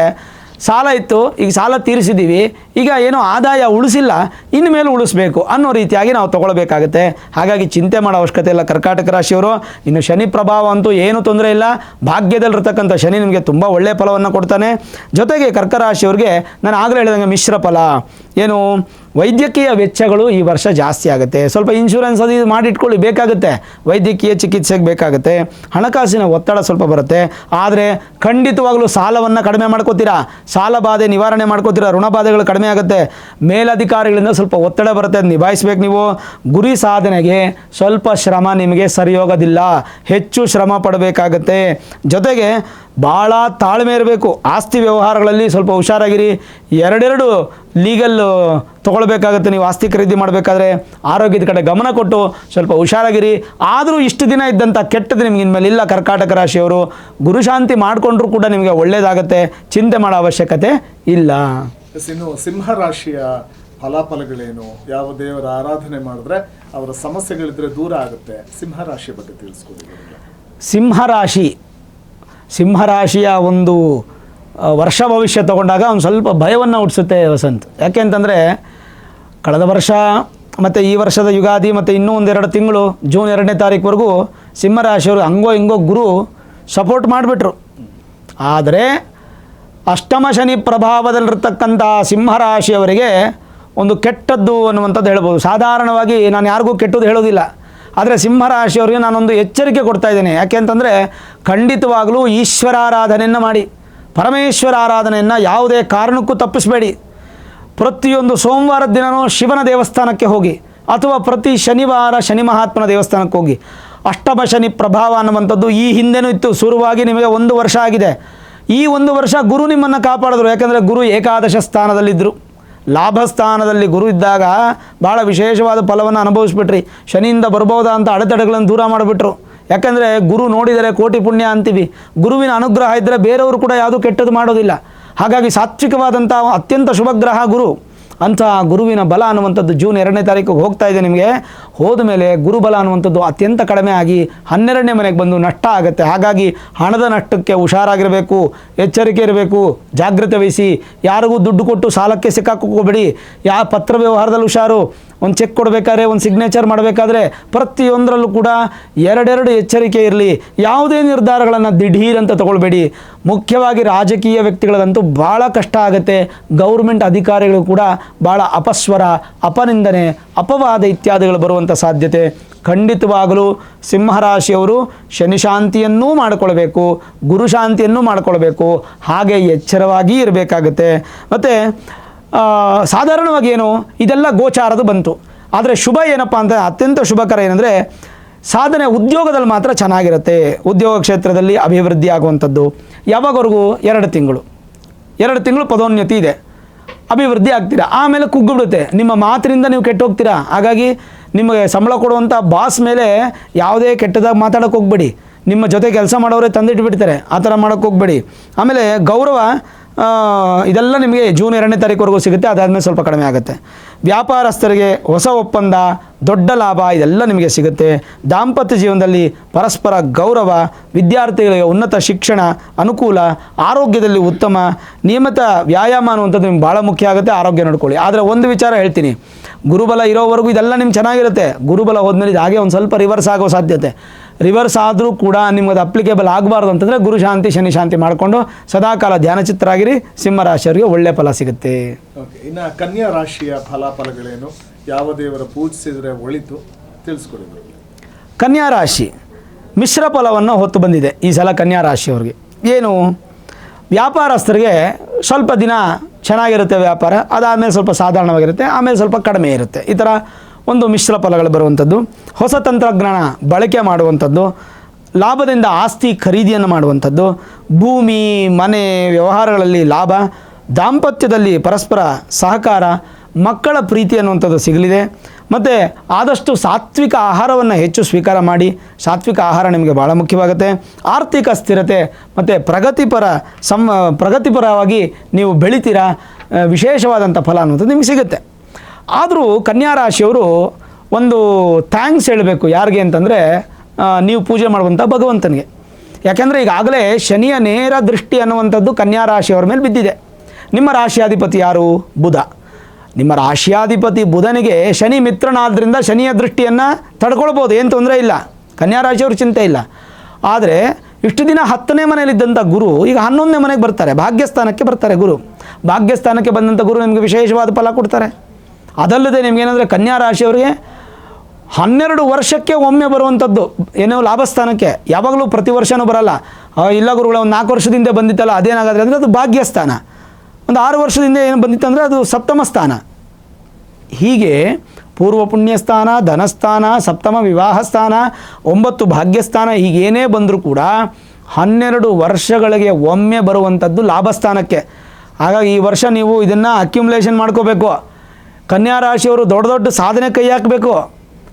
Speaker 2: ಸಾಲ ಇತ್ತು, ಈಗ ಸಾಲ ತೀರಿಸಿದ್ದೀವಿ, ಈಗ ಏನೋ ಆದಾಯ ಉಳಿಸಿಲ್ಲ, ಇನ್ನು ಮೇಲೆ ಉಳಿಸ್ಬೇಕು ಅನ್ನೋ ರೀತಿಯಾಗಿ ನಾವು ತೊಗೊಳ್ಬೇಕಾಗುತ್ತೆ. ಹಾಗಾಗಿ ಚಿಂತೆ ಮಾಡೋ ಅವಶ್ಯಕತೆ ಇಲ್ಲ ಕರ್ಕಾಟಕ ರಾಶಿಯವರು. ಇನ್ನು ಶನಿ ಪ್ರಭಾವ ಅಂತೂ ಏನೂ ತೊಂದರೆ ಇಲ್ಲ. ಭಾಗ್ಯದಲ್ಲಿರ್ತಕ್ಕಂಥ ಶನಿ ನಿಮಗೆ ತುಂಬ ಒಳ್ಳೆಯ ಫಲವನ್ನು ಕೊಡ್ತಾನೆ. ಜೊತೆಗೆ ಕರ್ಕ ರಾಶಿಯವ್ರಿಗೆ ನಾನು ಆಗಲೇ ಹೇಳಿದಂಗೆ ಮಿಶ್ರ ಫಲ. ಏನು, ವೈದ್ಯಕೀಯ ವೆಚ್ಚಗಳು ಈ ವರ್ಷ ಜಾಸ್ತಿ ಆಗುತ್ತೆ. ಸ್ವಲ್ಪ ಇನ್ಶೂರೆನ್ಸ್ ಅದು ಇದು ಮಾಡಿಟ್ಕೊಳ್ಳಿ, ಬೇಕಾಗುತ್ತೆ. ವೈದ್ಯಕೀಯ ಚಿಕಿತ್ಸೆಗೆ ಬೇಕಾಗುತ್ತೆ. ಹಣಕಾಸಿನ ಒತ್ತಡ ಸ್ವಲ್ಪ ಬರುತ್ತೆ. ಆದರೆ ಖಂಡಿತವಾಗಲೂ ಸಾಲವನ್ನು ಕಡಿಮೆ ಮಾಡ್ಕೋತೀರಾ, ಸಾಲ ಬಾಧೆ ನಿವಾರಣೆ ಮಾಡ್ಕೋತೀರಾ, ಋಣ ಬಾಧೆಗಳು ಕಡಿಮೆ ಆಗುತ್ತೆ. ಮೇಲಧಿಕಾರಿಗಳಿಂದ ಸ್ವಲ್ಪ ಒತ್ತಡ ಬರುತ್ತೆ, ಅದು ನಿಭಾಯಿಸ್ಬೇಕು ನೀವು. ಗುರಿ ಸಾಧನೆಗೆ ಸ್ವಲ್ಪ ಶ್ರಮ ನಿಮಗೆ ಸರಿ ಹೋಗೋದಿಲ್ಲ, ಹೆಚ್ಚು ಶ್ರಮ ಪಡಬೇಕಾಗತ್ತೆ. ಜೊತೆಗೆ ಭಾಳ ತಾಳ್ಮೆ ಇರಬೇಕು. ಆಸ್ತಿ ವ್ಯವಹಾರಗಳಲ್ಲಿ ಸ್ವಲ್ಪ ಹುಷಾರಾಗಿರಿ. ಎರಡೆರಡು ಲೀಗಲ್ ತೊಗೊಳ್ಬೇಕಾಗುತ್ತೆ ನೀವು ಆಸ್ತಿ ಖರೀದಿ ಮಾಡಬೇಕಾದ್ರೆ. ಆರೋಗ್ಯದ ಕಡೆ ಗಮನ ಕೊಟ್ಟು ಸ್ವಲ್ಪ ಹುಷಾರಾಗಿರಿ. ಆದರೂ ಇಷ್ಟು ದಿನ ಇದ್ದಂಥ ಕೆಟ್ಟದ್ದು ನಿಮ್ಗೆ ಇನ್ಮೇಲೆ ಇಲ್ಲ ಕರ್ಕಾಟಕ ರಾಶಿಯವರು. ಗುರುಶಾಂತಿ ಮಾಡಿಕೊಂಡ್ರೂ ಕೂಡ ನಿಮಗೆ ಒಳ್ಳೆಯದಾಗತ್ತೆ, ಚಿಂತೆ ಮಾಡೋ ಅವಶ್ಯಕತೆ ಇಲ್ಲ.
Speaker 1: ಇನ್ನು ಸಿಂಹ ರಾಶಿಯ ಫಲಾಫಲಗಳೇನು, ಯಾವ ದೇವರ ಆರಾಧನೆ ಮಾಡಿದ್ರೆ ಅವರ ಸಮಸ್ಯೆಗಳಿದ್ರೆ ದೂರ ಆಗುತ್ತೆ, ಸಿಂಹರಾಶಿ ಬಗ್ಗೆ ತಿಳಿಸ್ಕೊಡಿ. ಸಿಂಹರಾಶಿಯ ಒಂದು ವರ್ಷ ಭವಿಷ್ಯ ತಗೊಂಡಾಗ ಒಂದು ಸ್ವಲ್ಪ ಭಯವನ್ನು ಹುಟ್ಟಿಸುತ್ತೆ ವಸಂತ್. ಯಾಕೆ ಅಂತಂದರೆ ಕಳೆದ ವರ್ಷ ಮತ್ತು ಈ ವರ್ಷದ ಯುಗಾದಿ ಮತ್ತು ಇನ್ನೂ ಒಂದೆರಡು ತಿಂಗಳು ಜೂನ್ 2ನೇ ತಾರೀಕುವರೆಗೂ ಸಿಂಹರಾಶಿಯವರು ಹಂಗೋ ಹಿಂಗೋ ಗುರು ಸಪೋರ್ಟ್ ಮಾಡಿಬಿಟ್ರು. ಆದರೆ ಅಷ್ಟಮ ಶನಿ ಪ್ರಭಾವದಲ್ಲಿರ್ತಕ್ಕಂಥ ಸಿಂಹರಾಶಿಯವರಿಗೆ ಒಂದು ಕೆಟ್ಟದ್ದು ಅನ್ನುವಂಥದ್ದು ಹೇಳ್ಬೋದು. ಸಾಧಾರಣವಾಗಿ ನಾನು ಯಾರಿಗೂ ಕೆಟ್ಟದ್ದು ಹೇಳೋದಿಲ್ಲ, ಆದರೆ ಸಿಂಹರಾಶಿಯವರಿಗೆ ನಾನೊಂದು ಎಚ್ಚರಿಕೆ ಕೊಡ್ತಾ ಇದ್ದೇನೆ. ಯಾಕೆ ಅಂತಂದರೆ ಖಂಡಿತವಾಗಲೂ ಈಶ್ವರಾರಾಧನೆಯನ್ನು ಮಾಡಿ, ಪರಮೇಶ್ವರ ಆರಾಧನೆಯನ್ನು ಯಾವುದೇ ಕಾರಣಕ್ಕೂ ತಪ್ಪಿಸಬೇಡಿ. ಪ್ರತಿಯೊಂದು ಸೋಮವಾರದ ದಿನವೂ ಶಿವನ ದೇವಸ್ಥಾನಕ್ಕೆ ಹೋಗಿ, ಅಥವಾ ಪ್ರತಿ ಶನಿವಾರ ಶನಿ ಮಹಾತ್ಮನ ದೇವಸ್ಥಾನಕ್ಕೆ ಹೋಗಿ. ಅಷ್ಟಮ ಶನಿ ಪ್ರಭಾವ ಅನ್ನುವಂಥದ್ದು ಈ ಹಿಂದೆನೂ ಇತ್ತು, ಶುರುವಾಗಿ ನಿಮಗೆ 1 ವರ್ಷ ಆಗಿದೆ. ಈ 1 ವರ್ಷ ಗುರು ನಿಮ್ಮನ್ನು ಕಾಪಾಡಿದ್ರು. ಯಾಕೆಂದರೆ ಗುರು ಏಕಾದಶ ಸ್ಥಾನದಲ್ಲಿದ್ದರು. ಲಾಭ ಸ್ಥಾನದಲ್ಲಿ ಗುರು ಇದ್ದಾಗ ಭಾಳ ವಿಶೇಷವಾದ ಫಲವನ್ನು ಅನುಭವಿಸ್ಬಿಟ್ರಿ. ಶನಿಯಿಂದ ಬರ್ಬೋದಾ ಅಂತ ಅಡೆತಡೆಗಳನ್ನು ದೂರ ಮಾಡಿಬಿಟ್ರು. ಯಾಕಂದರೆ ಗುರು ನೋಡಿದರೆ ಕೋಟಿ ಪುಣ್ಯ ಅಂತೀವಿ. ಗುರುವಿನ ಅನುಗ್ರಹ ಇದ್ದರೆ ಬೇರೆಯವರು ಕೂಡ ಯಾವುದೂ ಕೆಟ್ಟದ್ದು ಮಾಡೋದಿಲ್ಲ. ಹಾಗಾಗಿ ಸಾತ್ವಿಕವಾದಂಥ ಅತ್ಯಂತ ಶುಭಗ್ರಹ ಗುರು. ಅಂಥ ಗುರುವಿನ ಬಲ ಅನ್ನುವಂಥದ್ದು ಜೂನ್ 2ನೇ ತಾರೀಕಿಗೆ ಹೋಗ್ತಾ ಇದೆ. ನಿಮಗೆ ಹೋದ ಮೇಲೆ ಗುರುಬಲ ಅನ್ನುವಂಥದ್ದು ಅತ್ಯಂತ ಕಡಿಮೆ ಆಗಿ 12ನೇ ಮನೆಗೆ ಬಂದು ನಷ್ಟ ಆಗುತ್ತೆ. ಹಾಗಾಗಿ ಹಣದ ನಷ್ಟಕ್ಕೆ ಹುಷಾರಾಗಿರಬೇಕು, ಎಚ್ಚರಿಕೆ ಇರಬೇಕು, ಜಾಗ್ರತೆ ವಹಿಸಿ. ಯಾರಿಗೂ ದುಡ್ಡು ಕೊಟ್ಟು ಸಾಲಕ್ಕೆ ಸಿಕ್ಕಾಕೋಬೇಡಿ. ಯಾವ ಪತ್ರ ವ್ಯವಹಾರದಲ್ಲಿ ಹುಷಾರು. ಒಂದು ಚೆಕ್ ಕೊಡಬೇಕಾದ್ರೆ, ಒಂದು ಸಿಗ್ನೇಚರ್ ಮಾಡಬೇಕಾದ್ರೆ ಪ್ರತಿಯೊಂದರಲ್ಲೂ ಕೂಡ ಎರಡೆರಡು ಎಚ್ಚರಿಕೆ ಇರಲಿ. ಯಾವುದೇ ನಿರ್ಧಾರಗಳನ್ನು ದಿಢೀರಂತ ತಗೊಳ್ಬೇಡಿ. ಮುಖ್ಯವಾಗಿ ರಾಜಕೀಯ ವ್ಯಕ್ತಿಗಳದಂತೂ ಭಾಳ ಕಷ್ಟ ಆಗುತ್ತೆ. ಗೌರ್ಮೆಂಟ್ ಅಧಿಕಾರಿಗಳು ಕೂಡ ಭಾಳ ಅಪಸ್ವರ, ಅಪನಿಂದನೆ, ಅಪವಾದ ಇತ್ಯಾದಿಗಳು ಬರುವಂಥ ಸಾಧ್ಯತೆ ಖಂಡಿತವಾಗಲೂ ಸಿಂಹರಾಶಿಯವರು ಶನಿಶಾಂತಿಯನ್ನೂ ಮಾಡಿಕೊಳ್ಬೇಕು, ಗುರುಶಾಂತಿಯನ್ನೂ ಮಾಡಿಕೊಳ್ಬೇಕು. ಹಾಗೆ ಎಚ್ಚರವಾಗಿ ಇರಬೇಕಾಗುತ್ತೆ. ಮತ್ತು ಸಾಧಾರಣವಾಗಿ ಏನು ಇದೆಲ್ಲ ಗೋಚಾರದು ಬಂತು. ಆದರೆ ಶುಭ ಏನಪ್ಪ ಅಂತ ಅತ್ಯಂತ ಶುಭಕರ ಏನಂದರೆ ಸಾಧನೆ ಉದ್ಯೋಗದಲ್ಲಿ ಮಾತ್ರ ಚೆನ್ನಾಗಿರುತ್ತೆ. ಉದ್ಯೋಗ ಕ್ಷೇತ್ರದಲ್ಲಿ ಅಭಿವೃದ್ಧಿ ಆಗುವಂಥದ್ದು. ಯಾವಾಗವರೆಗೂ 2 ತಿಂಗಳು ಪದೋನ್ನತಿ ಇದೆ, ಅಭಿವೃದ್ಧಿ ಆಗ್ತೀರಾ. ಆಮೇಲೆ ಕುಗ್ಗಿಬಿಡುತ್ತೆ, ನಿಮ್ಮ ಮಾತಿನಿಂದ ನೀವು ಕೆಟ್ಟು ಹೋಗ್ತೀರಾ. ಹಾಗಾಗಿ ನಿಮಗೆ ಸಂಬಳ ಕೊಡುವಂಥ ಬಾಸ್ ಮೇಲೆ ಯಾವುದೇ ಕೆಟ್ಟದಾಗಿ ಮಾತಾಡೋಕ್ಕೆ ಹೋಗಬೇಡಿ. ನಿಮ್ಮ ಜೊತೆ ಕೆಲಸ ಮಾಡೋರೇ ತಂದಿಟ್ಟು ಬಿಡ್ತಾರೆ, ಆ ಥರ ಮಾಡೋಕ್ಕೆ ಹೋಗಬೇಡಿ. ಆಮೇಲೆ ಗೌರವ ಇದೆಲ್ಲ ನಿಮಗೆ ಜೂನ್ 2ನೇ ತಾರೀಕುವರೆಗೂ ಸಿಗುತ್ತೆ. ಅದಾದಮೇಲೆ ಸ್ವಲ್ಪ ಕಡಿಮೆ ಆಗುತ್ತೆ. ವ್ಯಾಪಾರಸ್ಥರಿಗೆ ಹೊಸ ಒಪ್ಪಂದ, ದೊಡ್ಡ ಲಾಭ ಇದೆಲ್ಲ ನಿಮಗೆ ಸಿಗುತ್ತೆ. ದಾಂಪತ್ಯ ಜೀವನದಲ್ಲಿ ಪರಸ್ಪರ ಗೌರವ, ವಿದ್ಯಾರ್ಥಿಗಳಿಗೆ ಉನ್ನತ ಶಿಕ್ಷಣ ಅನುಕೂಲ, ಆರೋಗ್ಯದಲ್ಲಿ ಉತ್ತಮ. ನಿಯಮಿತ ವ್ಯಾಯಾಮ ಅನ್ನುವಂಥದ್ದು ನಿಮ್ಗೆ ಭಾಳ ಮುಖ್ಯ ಆಗುತ್ತೆ. ಆರೋಗ್ಯ ನೋಡ್ಕೊಳ್ಳಿ. ಆದರೆ ಒಂದು ವಿಚಾರ ಹೇಳ್ತೀನಿ, ಗುರುಬಲ ಇರೋವರೆಗೂ ಇದೆಲ್ಲ ನಿಮ್ಗೆ ಚೆನ್ನಾಗಿರುತ್ತೆ. ಗುರುಬಲ ಹೋದ್ಮೇಲೆ ಇದು ಹಾಗೆ ಒಂದು ಸ್ವಲ್ಪ ರಿವರ್ಸ್ ಆಗೋ ಸಾಧ್ಯತೆ. ರಿವರ್ಸ್ ಆದರೂ ಕೂಡ ನಿಮಗೆ ಅದು ಅಪ್ಲಿಕೇಬಲ್ ಆಗಬಾರ್ದು ಅಂತಂದರೆ ಗುರು ಶಾಂತಿ ಶನಿ ಶಾಂತಿ ಮಾಡಿಕೊಂಡು ಸದಾಕಾಲ ಧ್ಯಾನಚಿತ್ತರಾಗಿರಿ. ಸಿಂಹರಾಶಿಯವರಿಗೆ ಒಳ್ಳೆಯ ಫಲ ಸಿಗುತ್ತೆ. ಓಕೆ, ಇನ್ನು ಕನ್ಯಾ ರಾಶಿಯ ಫಲಾಫಲಗಳೇನು, ಯಾವ ದೇವರ ಪೂಜಿಸಿದರೆ ಒಳಿತು ತಿಳಿಸ್ಕೊಡಿದ್ರು.
Speaker 2: ಕನ್ಯಾ ರಾಶಿ ಮಿಶ್ರ ಫಲವನ್ನು ಹೊತ್ತು ಬಂದಿದೆ ಈ ಸಲ ಕನ್ಯಾ ರಾಶಿಯವ್ರಿಗೆ. ಏನು, ವ್ಯಾಪಾರಸ್ಥರಿಗೆ ಸ್ವಲ್ಪ ದಿನ ಚೆನ್ನಾಗಿರುತ್ತೆ ವ್ಯಾಪಾರ, ಅದಾದಮೇಲೆ ಸ್ವಲ್ಪ ಸಾಧಾರಣವಾಗಿರುತ್ತೆ, ಆಮೇಲೆ ಸ್ವಲ್ಪ ಕಡಿಮೆ ಇರುತ್ತೆ. ಈ ಥರ ಒಂದು ಮಿಶ್ರ ಫಲಗಳು ಬರುವಂಥದ್ದು. ಹೊಸ ತಂತ್ರಜ್ಞಾನ ಬಳಕೆ ಮಾಡುವಂಥದ್ದು, ಲಾಭದಿಂದ ಆಸ್ತಿ ಖರೀದಿಯನ್ನು ಮಾಡುವಂಥದ್ದು, ಭೂಮಿ ಮನೆ ವ್ಯವಹಾರಗಳಲ್ಲಿ ಲಾಭ, ದಾಂಪತ್ಯದಲ್ಲಿ ಪರಸ್ಪರ ಸಹಕಾರ, ಮಕ್ಕಳ ಪ್ರೀತಿ ಅನ್ನುವಂಥದ್ದು ಸಿಗಲಿದೆ. ಮತ್ತು ಆದಷ್ಟು ಸಾತ್ವಿಕ ಆಹಾರವನ್ನು ಹೆಚ್ಚು ಸ್ವೀಕಾರ ಮಾಡಿ. ಸಾತ್ವಿಕ ಆಹಾರ ನಿಮಗೆ ಭಾಳ ಮುಖ್ಯವಾಗುತ್ತೆ. ಆರ್ಥಿಕ ಸ್ಥಿರತೆ ಮತ್ತು ಪ್ರಗತಿಪರವಾಗಿ ನೀವು ಬೆಳಿತೀರಾ. ವಿಶೇಷವಾದಂಥ ಫಲ ಅನ್ನುವಂಥದ್ದು ನಿಮಗೆ ಸಿಗುತ್ತೆ. ಆದರೂ ಕನ್ಯಾ ರಾಶಿಯವರು ಒಂದು ಥ್ಯಾಂಕ್ಸ್ ಹೇಳಬೇಕು. ಯಾರಿಗೆ ಅಂತಂದರೆ ನೀವು ಪೂಜೆ ಮಾಡುವಂಥ ಭಗವಂತನಿಗೆ. ಯಾಕೆಂದರೆ ಈಗಾಗಲೇ ಶನಿಯ ನೇರ ದೃಷ್ಟಿ ಅನ್ನುವಂಥದ್ದು ಕನ್ಯಾ ರಾಶಿಯವರ ಮೇಲೆ ಬಿದ್ದಿದೆ. ನಿಮ್ಮ ರಾಶಿಯಾಧಿಪತಿ ಯಾರು? ಬುಧ. ನಿಮ್ಮ ರಾಶಿಯಾಧಿಪತಿ ಬುಧನಿಗೆ ಶನಿ ಮಿತ್ರನಾದ್ದರಿಂದ ಶನಿಯ ದೃಷ್ಟಿಯನ್ನು ತಡ್ಕೊಳ್ಬೋದು, ಏನು ತೊಂದರೆ ಇಲ್ಲ, ಕನ್ಯಾ ರಾಶಿಯವ್ರ ಚಿಂತೆ ಇಲ್ಲ. ಆದರೆ ಇಷ್ಟು ದಿನ 10ನೇ ಮನೆಯಲ್ಲಿದ್ದಂಥ ಗುರು ಈಗ 11ನೇ ಮನೆಗೆ ಬರ್ತಾರೆ, ಭಾಗ್ಯಸ್ಥಾನಕ್ಕೆ ಬರ್ತಾರೆ ಗುರು. ಭಾಗ್ಯಸ್ಥಾನಕ್ಕೆ ಬಂದಂಥ ಗುರು ನಿಮಗೆ ವಿಶೇಷವಾದ ಫಲ ಕೊಡ್ತಾರೆ. ಅದಲ್ಲದೆ ನಿಮಗೇನೆಂದರೆ ಕನ್ಯಾ ರಾಶಿಯವರಿಗೆ 12 ವರ್ಷಕ್ಕೆ ಒಮ್ಮೆ ಬರುವಂಥದ್ದು ಏನೋ ಲಾಭಸ್ಥಾನಕ್ಕೆ, ಯಾವಾಗಲೂ ಪ್ರತಿ ವರ್ಷವೂ ಬರಲ್ಲ. ಇಲ್ಲ ಗುರುಗಳ ಒಂದು 4 ವರ್ಷದಿಂದ ಬಂದಿತ್ತಲ್ಲ ಅದೇನಾಗಾದ್ರೆ ಅಂದರೆ ಅದು ಭಾಗ್ಯಸ್ಥಾನ, ಒಂದು 6 ವರ್ಷದಿಂದ ಏನು ಬಂದಿತ್ತಂದರೆ ಅದು ಸಪ್ತಮ ಸ್ಥಾನ. ಹೀಗೆ ಪೂರ್ವ ಪುಣ್ಯಸ್ಥಾನ, ಧನಸ್ಥಾನ, ಸಪ್ತಮ ವಿವಾಹ ಸ್ಥಾನ, 9 ಭಾಗ್ಯಸ್ಥಾನ, ಹೀಗೇನೇ ಬಂದರೂ ಕೂಡ 12 ವರ್ಷಗಳಿಗೆ ಒಮ್ಮೆ ಬರುವಂಥದ್ದು ಲಾಭಸ್ಥಾನಕ್ಕೆ. ಹಾಗಾಗಿ ಈ ವರ್ಷ ನೀವು ಇದನ್ನು ಅಕ್ಯುಮುಲೇಷನ್ ಮಾಡ್ಕೋಬೇಕು. ಕನ್ಯಾ ರಾಶಿಯವರು ದೊಡ್ಡ ದೊಡ್ಡ ಸಾಧನೆ ಕೈ ಹಾಕಬೇಕು.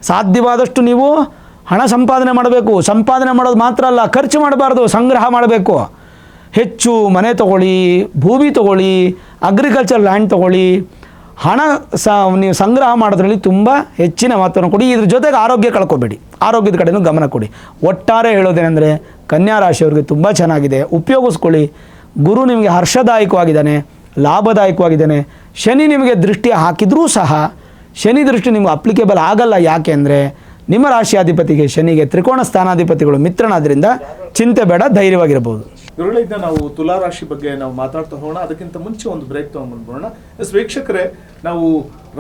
Speaker 2: ಸಾಧ್ಯವಾದಷ್ಟು ನೀವು ಹಣ ಸಂಪಾದನೆ ಮಾಡಬೇಕು. ಸಂಪಾದನೆ ಮಾಡೋದು ಮಾತ್ರ ಅಲ್ಲ, ಖರ್ಚು ಮಾಡಬಾರ್ದು, ಸಂಗ್ರಹ ಮಾಡಬೇಕು. ಹೆಚ್ಚು ಮನೆ ತೊಗೊಳ್ಳಿ, ಭೂಮಿ ತೊಗೊಳ್ಳಿ, ಅಗ್ರಿಕಲ್ಚರ್ ಲ್ಯಾಂಡ್ ತೊಗೊಳ್ಳಿ. ಹಣ ನೀವು ಸಂಗ್ರಹ ಮಾಡೋದ್ರಲ್ಲಿ ತುಂಬ ಹೆಚ್ಚಿನ ಮಹತ್ವವನ್ನು ಕೊಡಿ. ಇದ್ರ ಜೊತೆಗೆ ಆರೋಗ್ಯ ಕಳ್ಕೊಬೇಡಿ, ಆರೋಗ್ಯದ ಕಡೆಯೂ ಗಮನ ಕೊಡಿ. ಒಟ್ಟಾರೆ ಹೇಳೋದೇನೆಂದರೆ ಕನ್ಯಾ ರಾಶಿಯವರಿಗೆ ತುಂಬ ಚೆನ್ನಾಗಿದೆ, ಉಪಯೋಗಿಸ್ಕೊಳ್ಳಿ. ಗುರು ನಿಮಗೆ ಹರ್ಷದಾಯಕವಾಗಿದ್ದಾನೆ, ಲಾಭದಾಯಕವಾಗಿದ್ದಾನೆ. ಶನಿ ನಿಮಗೆ ದೃಷ್ಟಿ ಹಾಕಿದರೂ ಸಹ ಶನಿ ದೃಷ್ಟಿ ನಿಮಗೆ ಅಪ್ಲಿಕೇಬಲ್ ಆಗಲ್ಲ. ಯಾಕೆ ಅಂದರೆ ನಿಮ್ಮ ರಾಶಿಯಾಧಿಪತಿಗೆ ಶನಿಗೆ ತ್ರಿಕೋಣ ಸ್ಥಾನಾಧಿಪತಿಗಳು ಮಿತ್ರನಾದ್ರಿಂದ ಚಿಂತೆ ಬೇಡ, ಧೈರ್ಯವಾಗಿರಬಹುದು.
Speaker 1: ಗುರುಗಳಿಂದ ನಾವು ತುಲಾ ರಾಶಿ ಬಗ್ಗೆ ನಾವು ಮಾತಾಡ್ತಾ ಹೋಗೋಣ. ಅದಕ್ಕಿಂತ ಮುಂಚೆ ಒಂದು ಬ್ರೇಕ್ ತಗೊಂಡ್ಬಂದ್ಬೋಣ. ವೀಕ್ಷಕರೇ, ನಾವು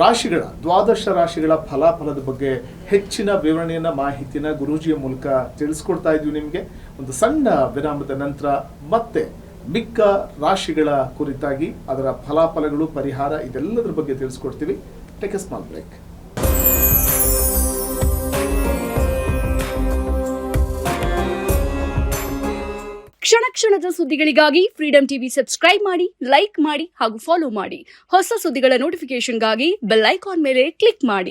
Speaker 1: ರಾಶಿಗಳ 12 ರಾಶಿಗಳ ಫಲಾಫಲದ ಬಗ್ಗೆ ಹೆಚ್ಚಿನ ವಿವರಣೆಯನ್ನ, ಮಾಹಿತಿನ ಗುರೂಜಿಯ ಮೂಲಕ ತಿಳಿಸ್ಕೊಡ್ತಾ ಇದ್ವಿ ನಿಮಗೆ. ಒಂದು ಸಣ್ಣ ವಿರಾಮದ ನಂತರ ಮತ್ತೆ ಮಿಕ್ಕ ರಾಶಿಗಳ ಕುರಿತಾಗಿ ಅದರ ಫಲಾಫಲಗಳು, ಪರಿಹಾರ ಇದೆಲ್ಲದರ ಬಗ್ಗೆ ತಿಳಿಸ್ಕೊಡ್ತೀವಿ. Take a small break.
Speaker 3: ಕ್ಷಣ ಕ್ಷಣದ ಸುದ್ದಿಗಳಿಗಾಗಿ ಫ್ರೀಡಂ ಟಿವಿ ಸಬ್ಸ್ಕ್ರೈಬ್ ಮಾಡಿ, ಲೈಕ್ ಮಾಡಿ ಹಾಗೂ ಫಾಲೋ ಮಾಡಿ. ಹೊಸ ಸುದ್ದಿಗಳ ನೋಟಿಫಿಕೇಶನ್ಗಾಗಿ ಬೆಲ್ ಐಕಾನ್ ಮೇಲೆ ಕ್ಲಿಕ್ ಮಾಡಿ.